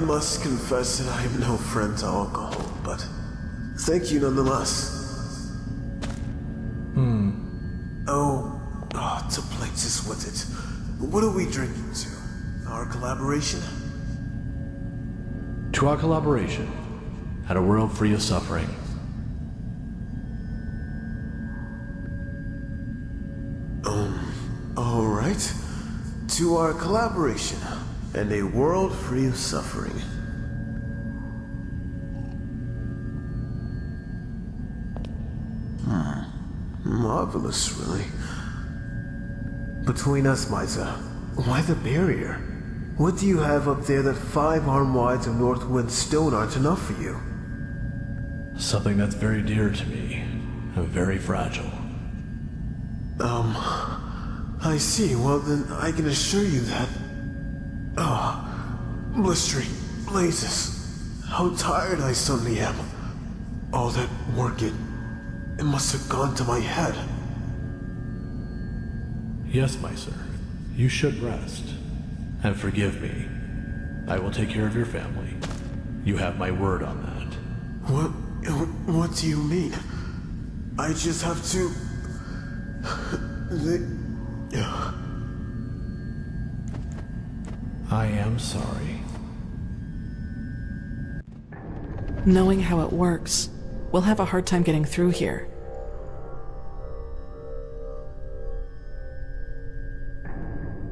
must confess that I am no friend to alcohol, but thank you nonetheless. To places with it. What are we drinking to? Our collaboration? To our collaboration, and a world free of suffering. Alright. To our collaboration, and a world free of suffering. Marvelous, really. Between us, Misa, why the barrier? What do you have up there that 5 arm wides of Northwind stone aren't enough for you? Something that's very dear to me, and very fragile. I see. Well, then I can assure you that... blistering blazes. How tired I suddenly am. All that work, it must have gone to my head. Yes, my sir. You should rest. And forgive me. I will take care of your family. You have my word on that. What do you mean? I just have to... I am sorry. knowing how it works, we'll have a hard time getting through here.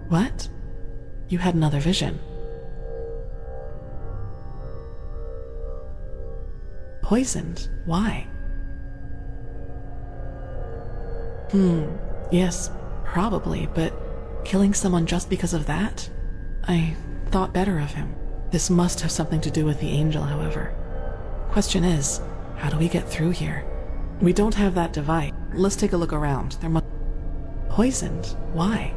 What? You had another vision. Poisoned? Why? Yes, probably, but killing someone just because of that? I thought better of him. This must have something to do with the angel, however. Question is, how do we get through here? We don't have that device. Let's take a look around. There must... Poisoned? Why?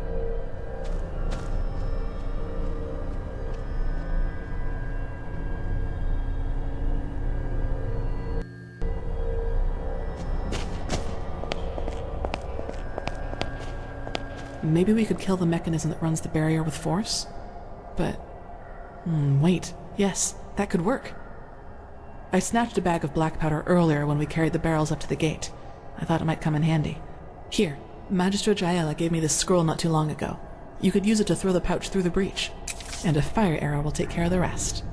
Maybe we could kill the mechanism that runs the barrier with force? But... wait. Yes, that could work. I snatched a bag of black powder earlier when we carried the barrels up to the gate. I thought it might come in handy. Here, Magistra Jaela gave me this scroll not too long ago. You could use it to throw the pouch through the breach. And a fire arrow will take care of the rest.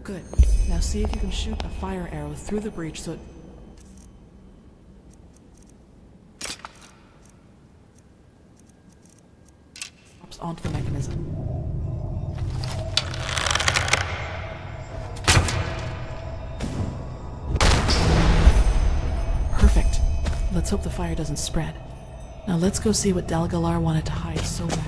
Good. Now see if you can shoot a fire arrow through the breach so it drops onto the mechanism. Perfect. Let's hope the fire doesn't spread. Now let's go see what Dalgalar wanted to hide so badly.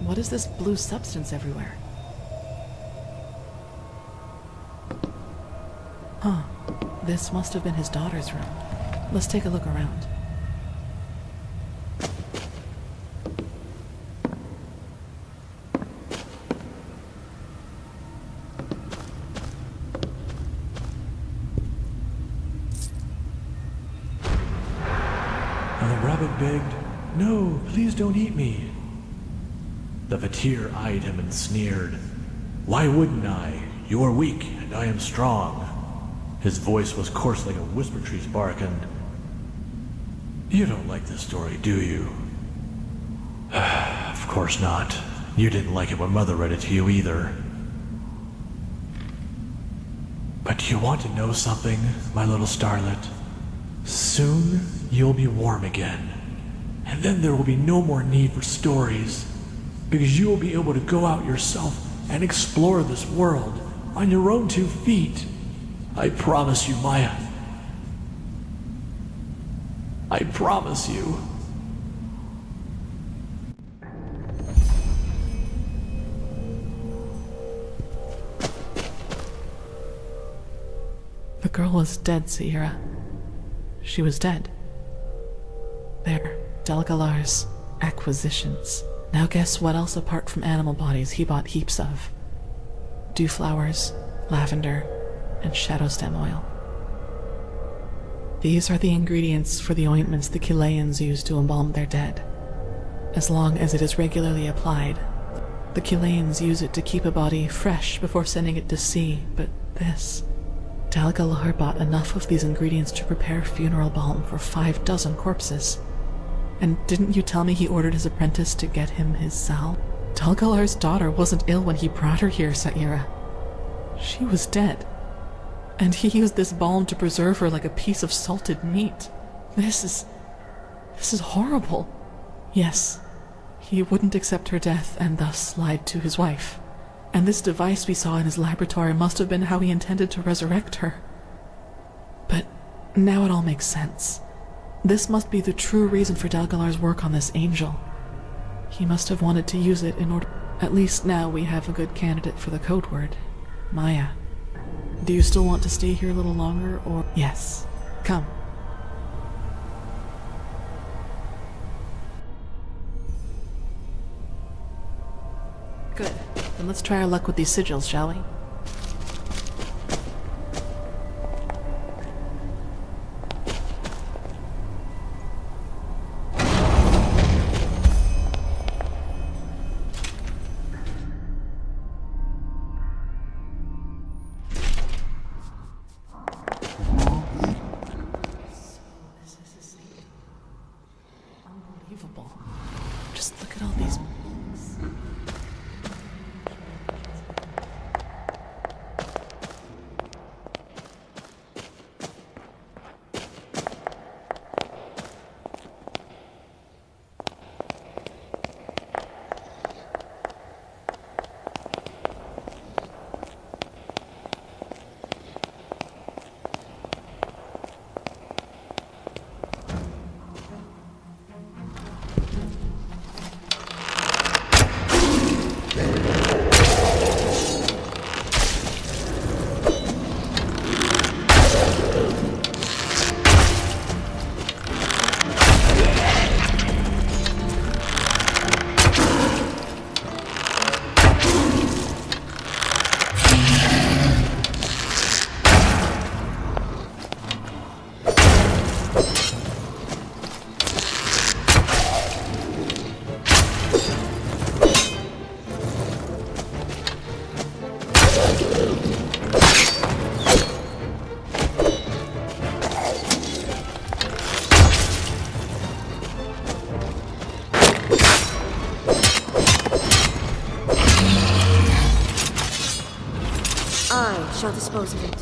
What is this blue substance everywhere? Huh. This must have been his daughter's room. Let's take a look around. And the rabbit begged, "No, please don't eat me." The Vatir eyed him and sneered. "Why wouldn't I? You are weak, and I am strong." His voice was coarse like a whisper tree's bark, and... "You don't like this story, do you?" "Of course not. You didn't like it when Mother read it to you either." "But do you want to know something, my little starlet? Soon, you'll be warm again. And then there will be no more need for stories. Because you will be able to go out yourself and explore this world on your own 2 feet. I promise you, Maya. I promise you." The girl was dead, Sierra. She was dead. There, Dalgalar's acquisitions. Now guess what else apart from animal bodies he bought heaps of. Dew flowers, lavender, and shadow stem oil. These are the ingredients for the ointments the Chileans use to embalm their dead. As long as it is regularly applied, the Chileans use it to keep a body fresh before sending it to sea, but this... Dalgalar bought enough of these ingredients to prepare funeral balm for 6 corpses. And didn't you tell me he ordered his apprentice to get him his salve? Dalgalar's daughter wasn't ill when he brought her here, Saira. She was dead. And he used this balm to preserve her like a piece of salted meat. This is horrible. Yes, he wouldn't accept her death and thus lied to his wife. And this device we saw in his laboratory must have been how he intended to resurrect her. But now it all makes sense. This must be the true reason for Dalgalar's work on this angel. He must have wanted to use it in order... At least now we have a good candidate for the code word. Maya. Do you still want to stay here a little longer, or... Yes. Come. Good. Then let's try our luck with these sigils, shall we? Unbelievable. Just look at all these. I shall dispose of it.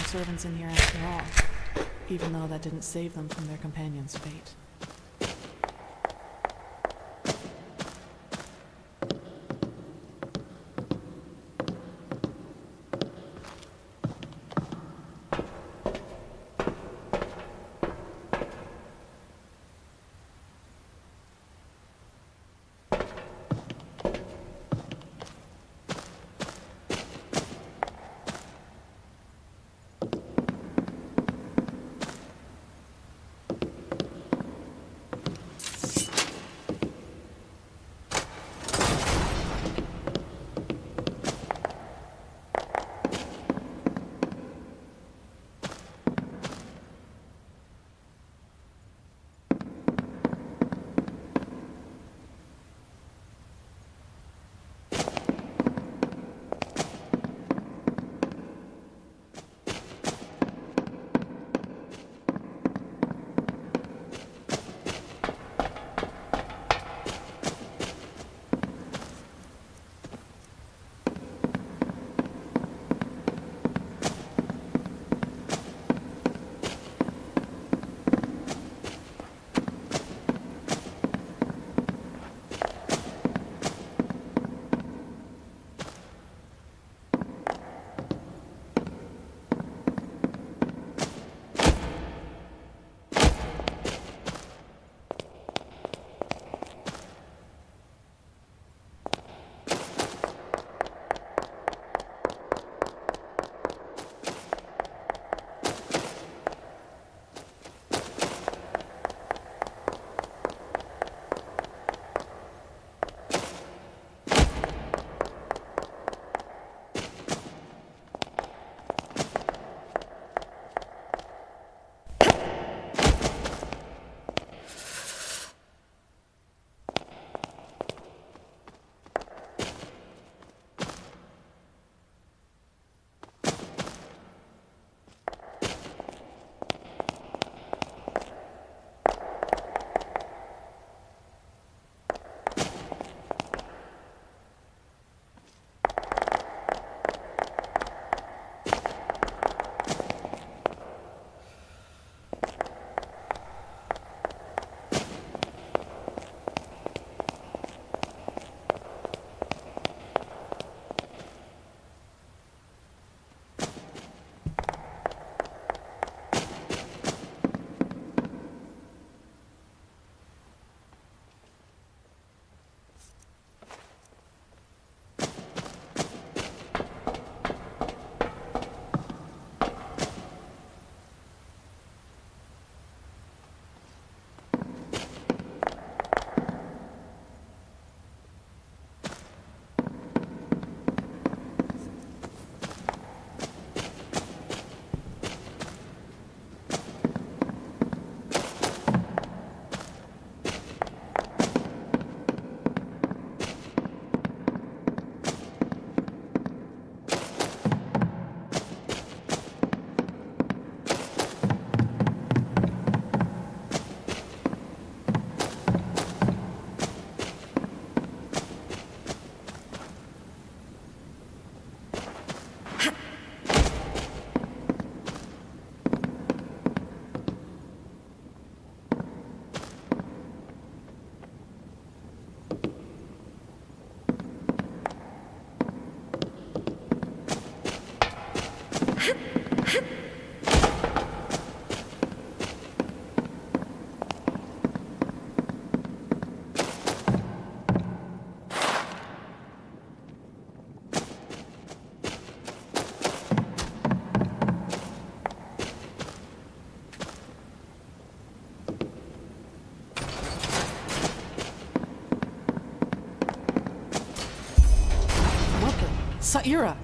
Servants in here after all, even though that didn't save them from their companion's fate. Saira!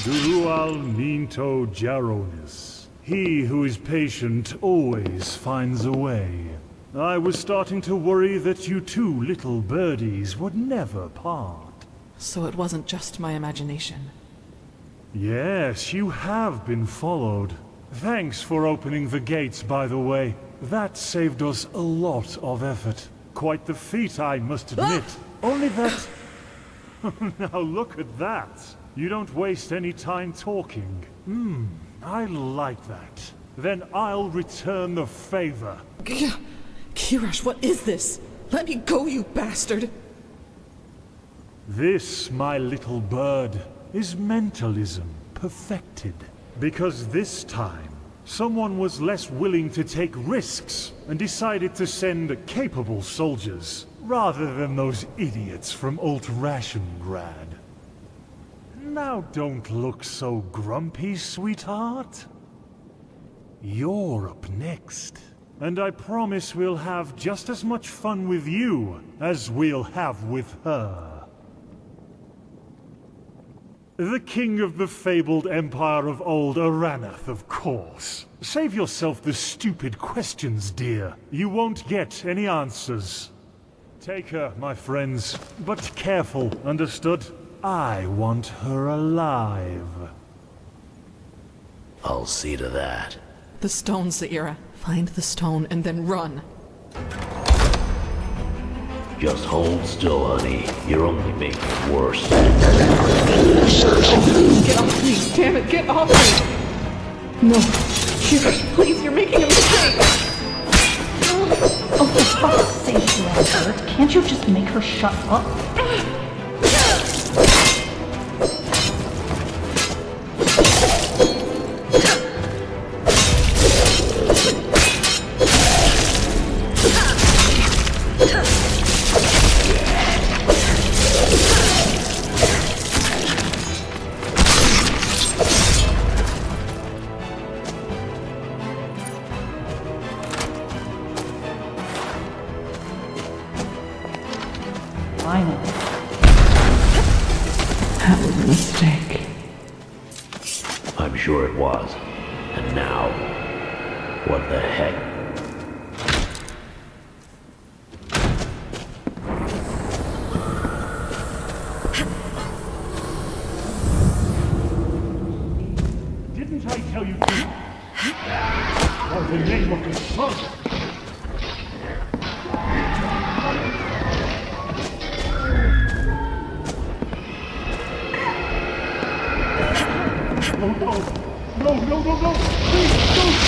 Durual Minto Jaronis. He who is patient always finds a way. I was starting to worry that you two little birdies would never part. So it wasn't just my imagination. Yes, you have been followed. Thanks for opening the gates, by the way. That saved us a lot of effort. Quite the feat, I must admit. Only that... Now look at that. You don't waste any time talking. I like that. Then I'll return the favor. Kirash, what is this? Let me go, you bastard! This, my little bird, is mentalism perfected. Because this time, someone was less willing to take risks and decided to send capable soldiers, rather than those idiots from Alt-Rationgrad. Now don't look so grumpy, sweetheart. You're up next. And I promise we'll have just as much fun with you as we'll have with her. The king of the fabled empire of old Aranath, of course. Save yourself the stupid questions, dear. You won't get any answers. Take her, my friends, but careful, understood? I want her alive. I'll see to that. The stone, Saira. Find the stone and then run. Just hold still, honey. You're only making it worse. Get off me! Damn it, get off me! No. Kirash, please, you're making a mistake! Oh, for fuck's sake, Lambert. Can't you just make her shut up? Finally. That was a mistake. I'm sure it was. And now, what the heck? Didn't I tell you to? For the name of the sun! No! Please, don't!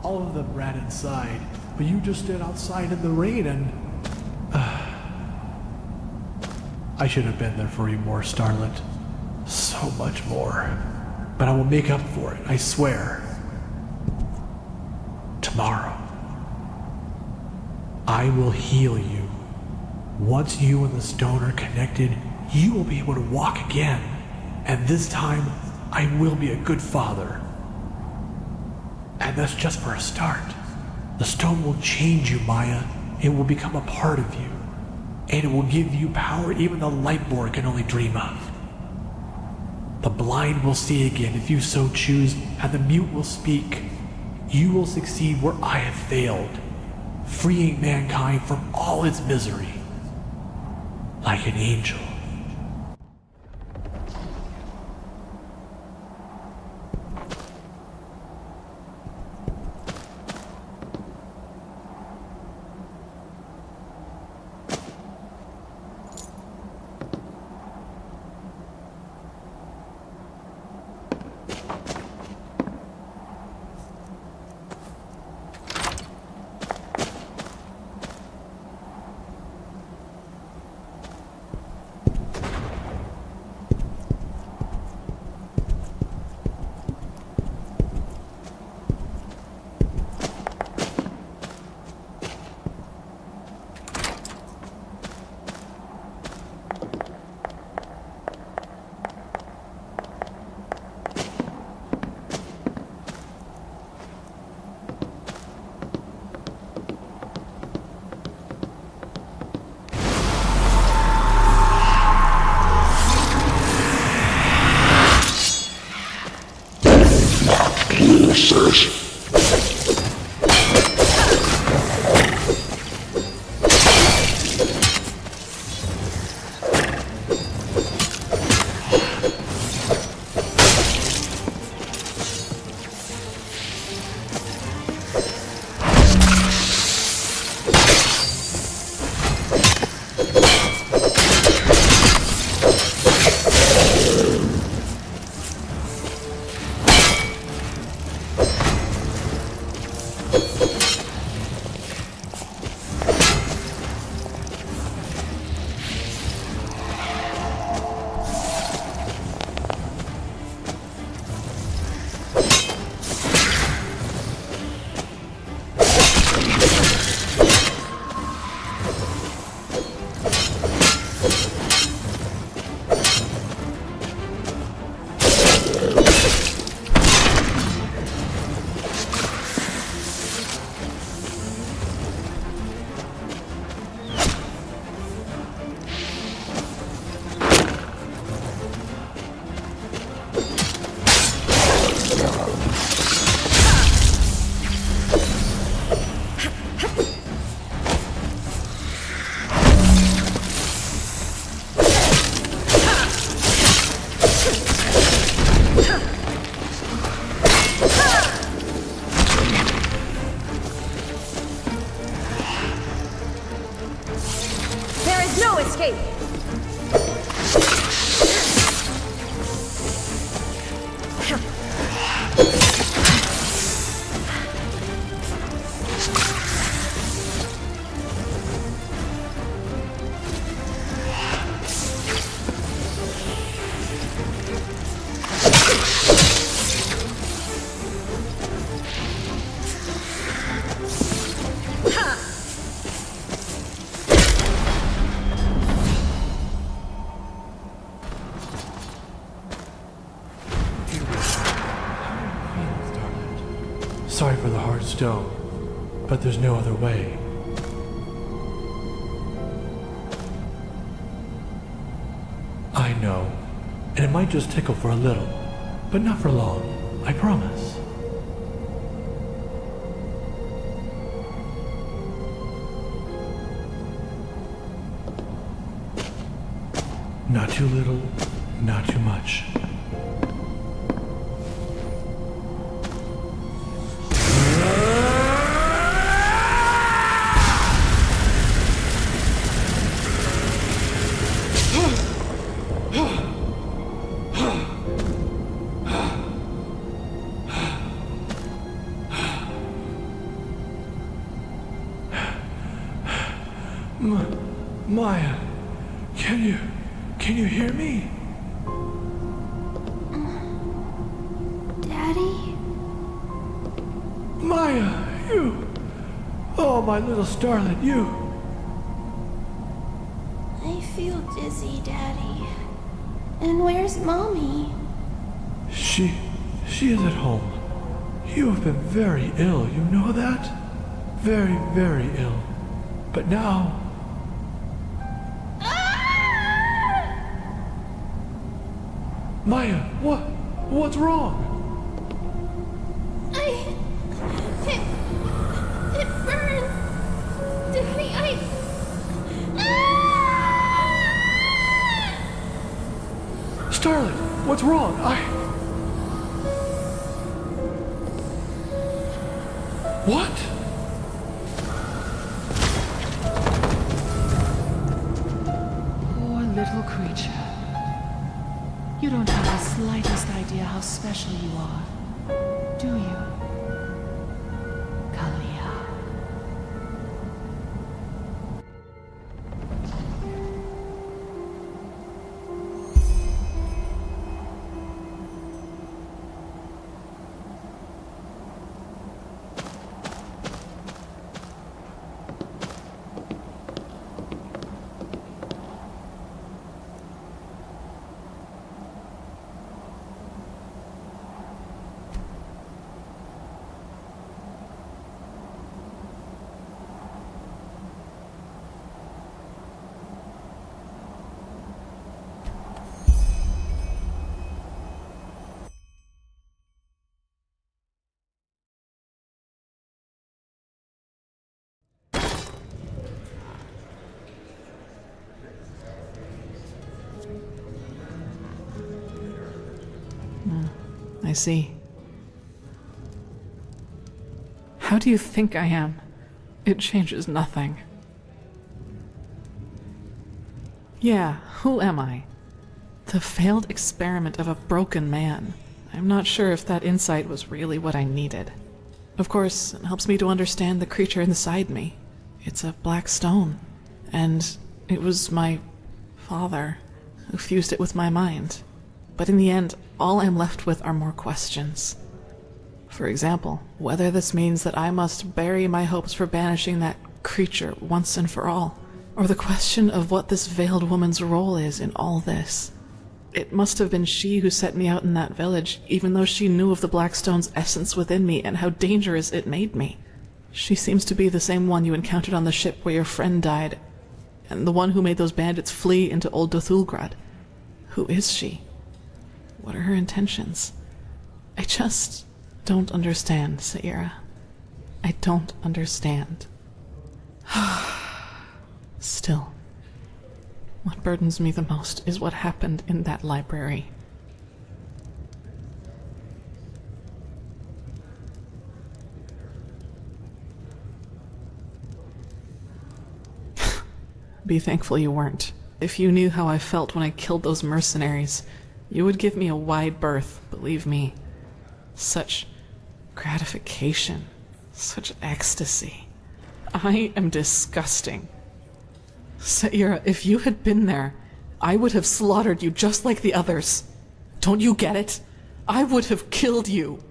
All of them ran inside, but you just stood outside in the rain and... I should have been there for you more, Starlet. So much more. But I will make up for it, I swear. Tomorrow. I will heal you. Once you and the stone are connected, you will be able to walk again. And this time, I will be a good father. And that's just for a start. The stone will change you, Maya. It will become a part of you. And it will give you power even the Lightborn can only dream of. The blind will see again if you so choose, and the mute will speak. You will succeed where I have failed, freeing mankind from all its misery. Like an angel. for the hard stone, but there's no other way. I know, and it might just tickle for a little, but not for long, I promise. Not too little, not too much. Maya, can you hear me? Daddy? Maya, you! Oh, my little starlet, you! I feel dizzy, Daddy. And where's Mommy? She is at home. You have been very ill, you know that? Very, very ill. But now... Maya, what's wrong? It burned. Daddy, Starlet, what's wrong? What? Poor little creature. You don't have the slightest idea how special you are, do you? Kalia. I see. How do you think I am? It changes nothing. Yeah, who am I? The failed experiment of a broken man. I'm not sure if that insight was really what I needed. Of course, it helps me to understand the creature inside me. It's a black stone, and it was my father who fused it with my mind. But in the end, all I'm left with are more questions. For example, whether this means that I must bury my hopes for banishing that creature once and for all, or the question of what this veiled woman's role is in all this. It must have been she who set me out in that village, even though she knew of the Blackstone's essence within me and how dangerous it made me. She seems to be the same one you encountered on the ship where your friend died, and the one who made those bandits flee into Old Dothulgrad. Who is she? What are her intentions? I just don't understand, Saira. I don't understand. Still, what burdens me the most is what happened in that library. Be thankful you weren't. If you knew how I felt when I killed those mercenaries, you would give me a wide berth, believe me. Such gratification, such ecstasy. I am disgusting. Saira, if you had been there, I would have slaughtered you just like the others. Don't you get it? I would have killed you.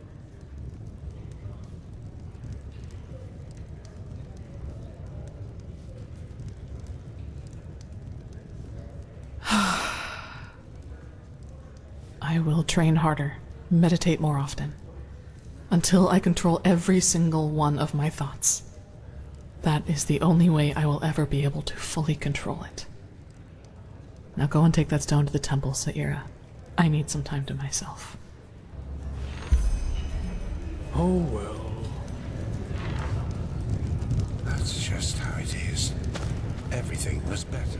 I will train harder, meditate more often. Until I control every single one of my thoughts. That is the only way I will ever be able to fully control it. Now go and take that stone to the temple, Saira. I need some time to myself. Oh well. That's just how it is. Everything was better.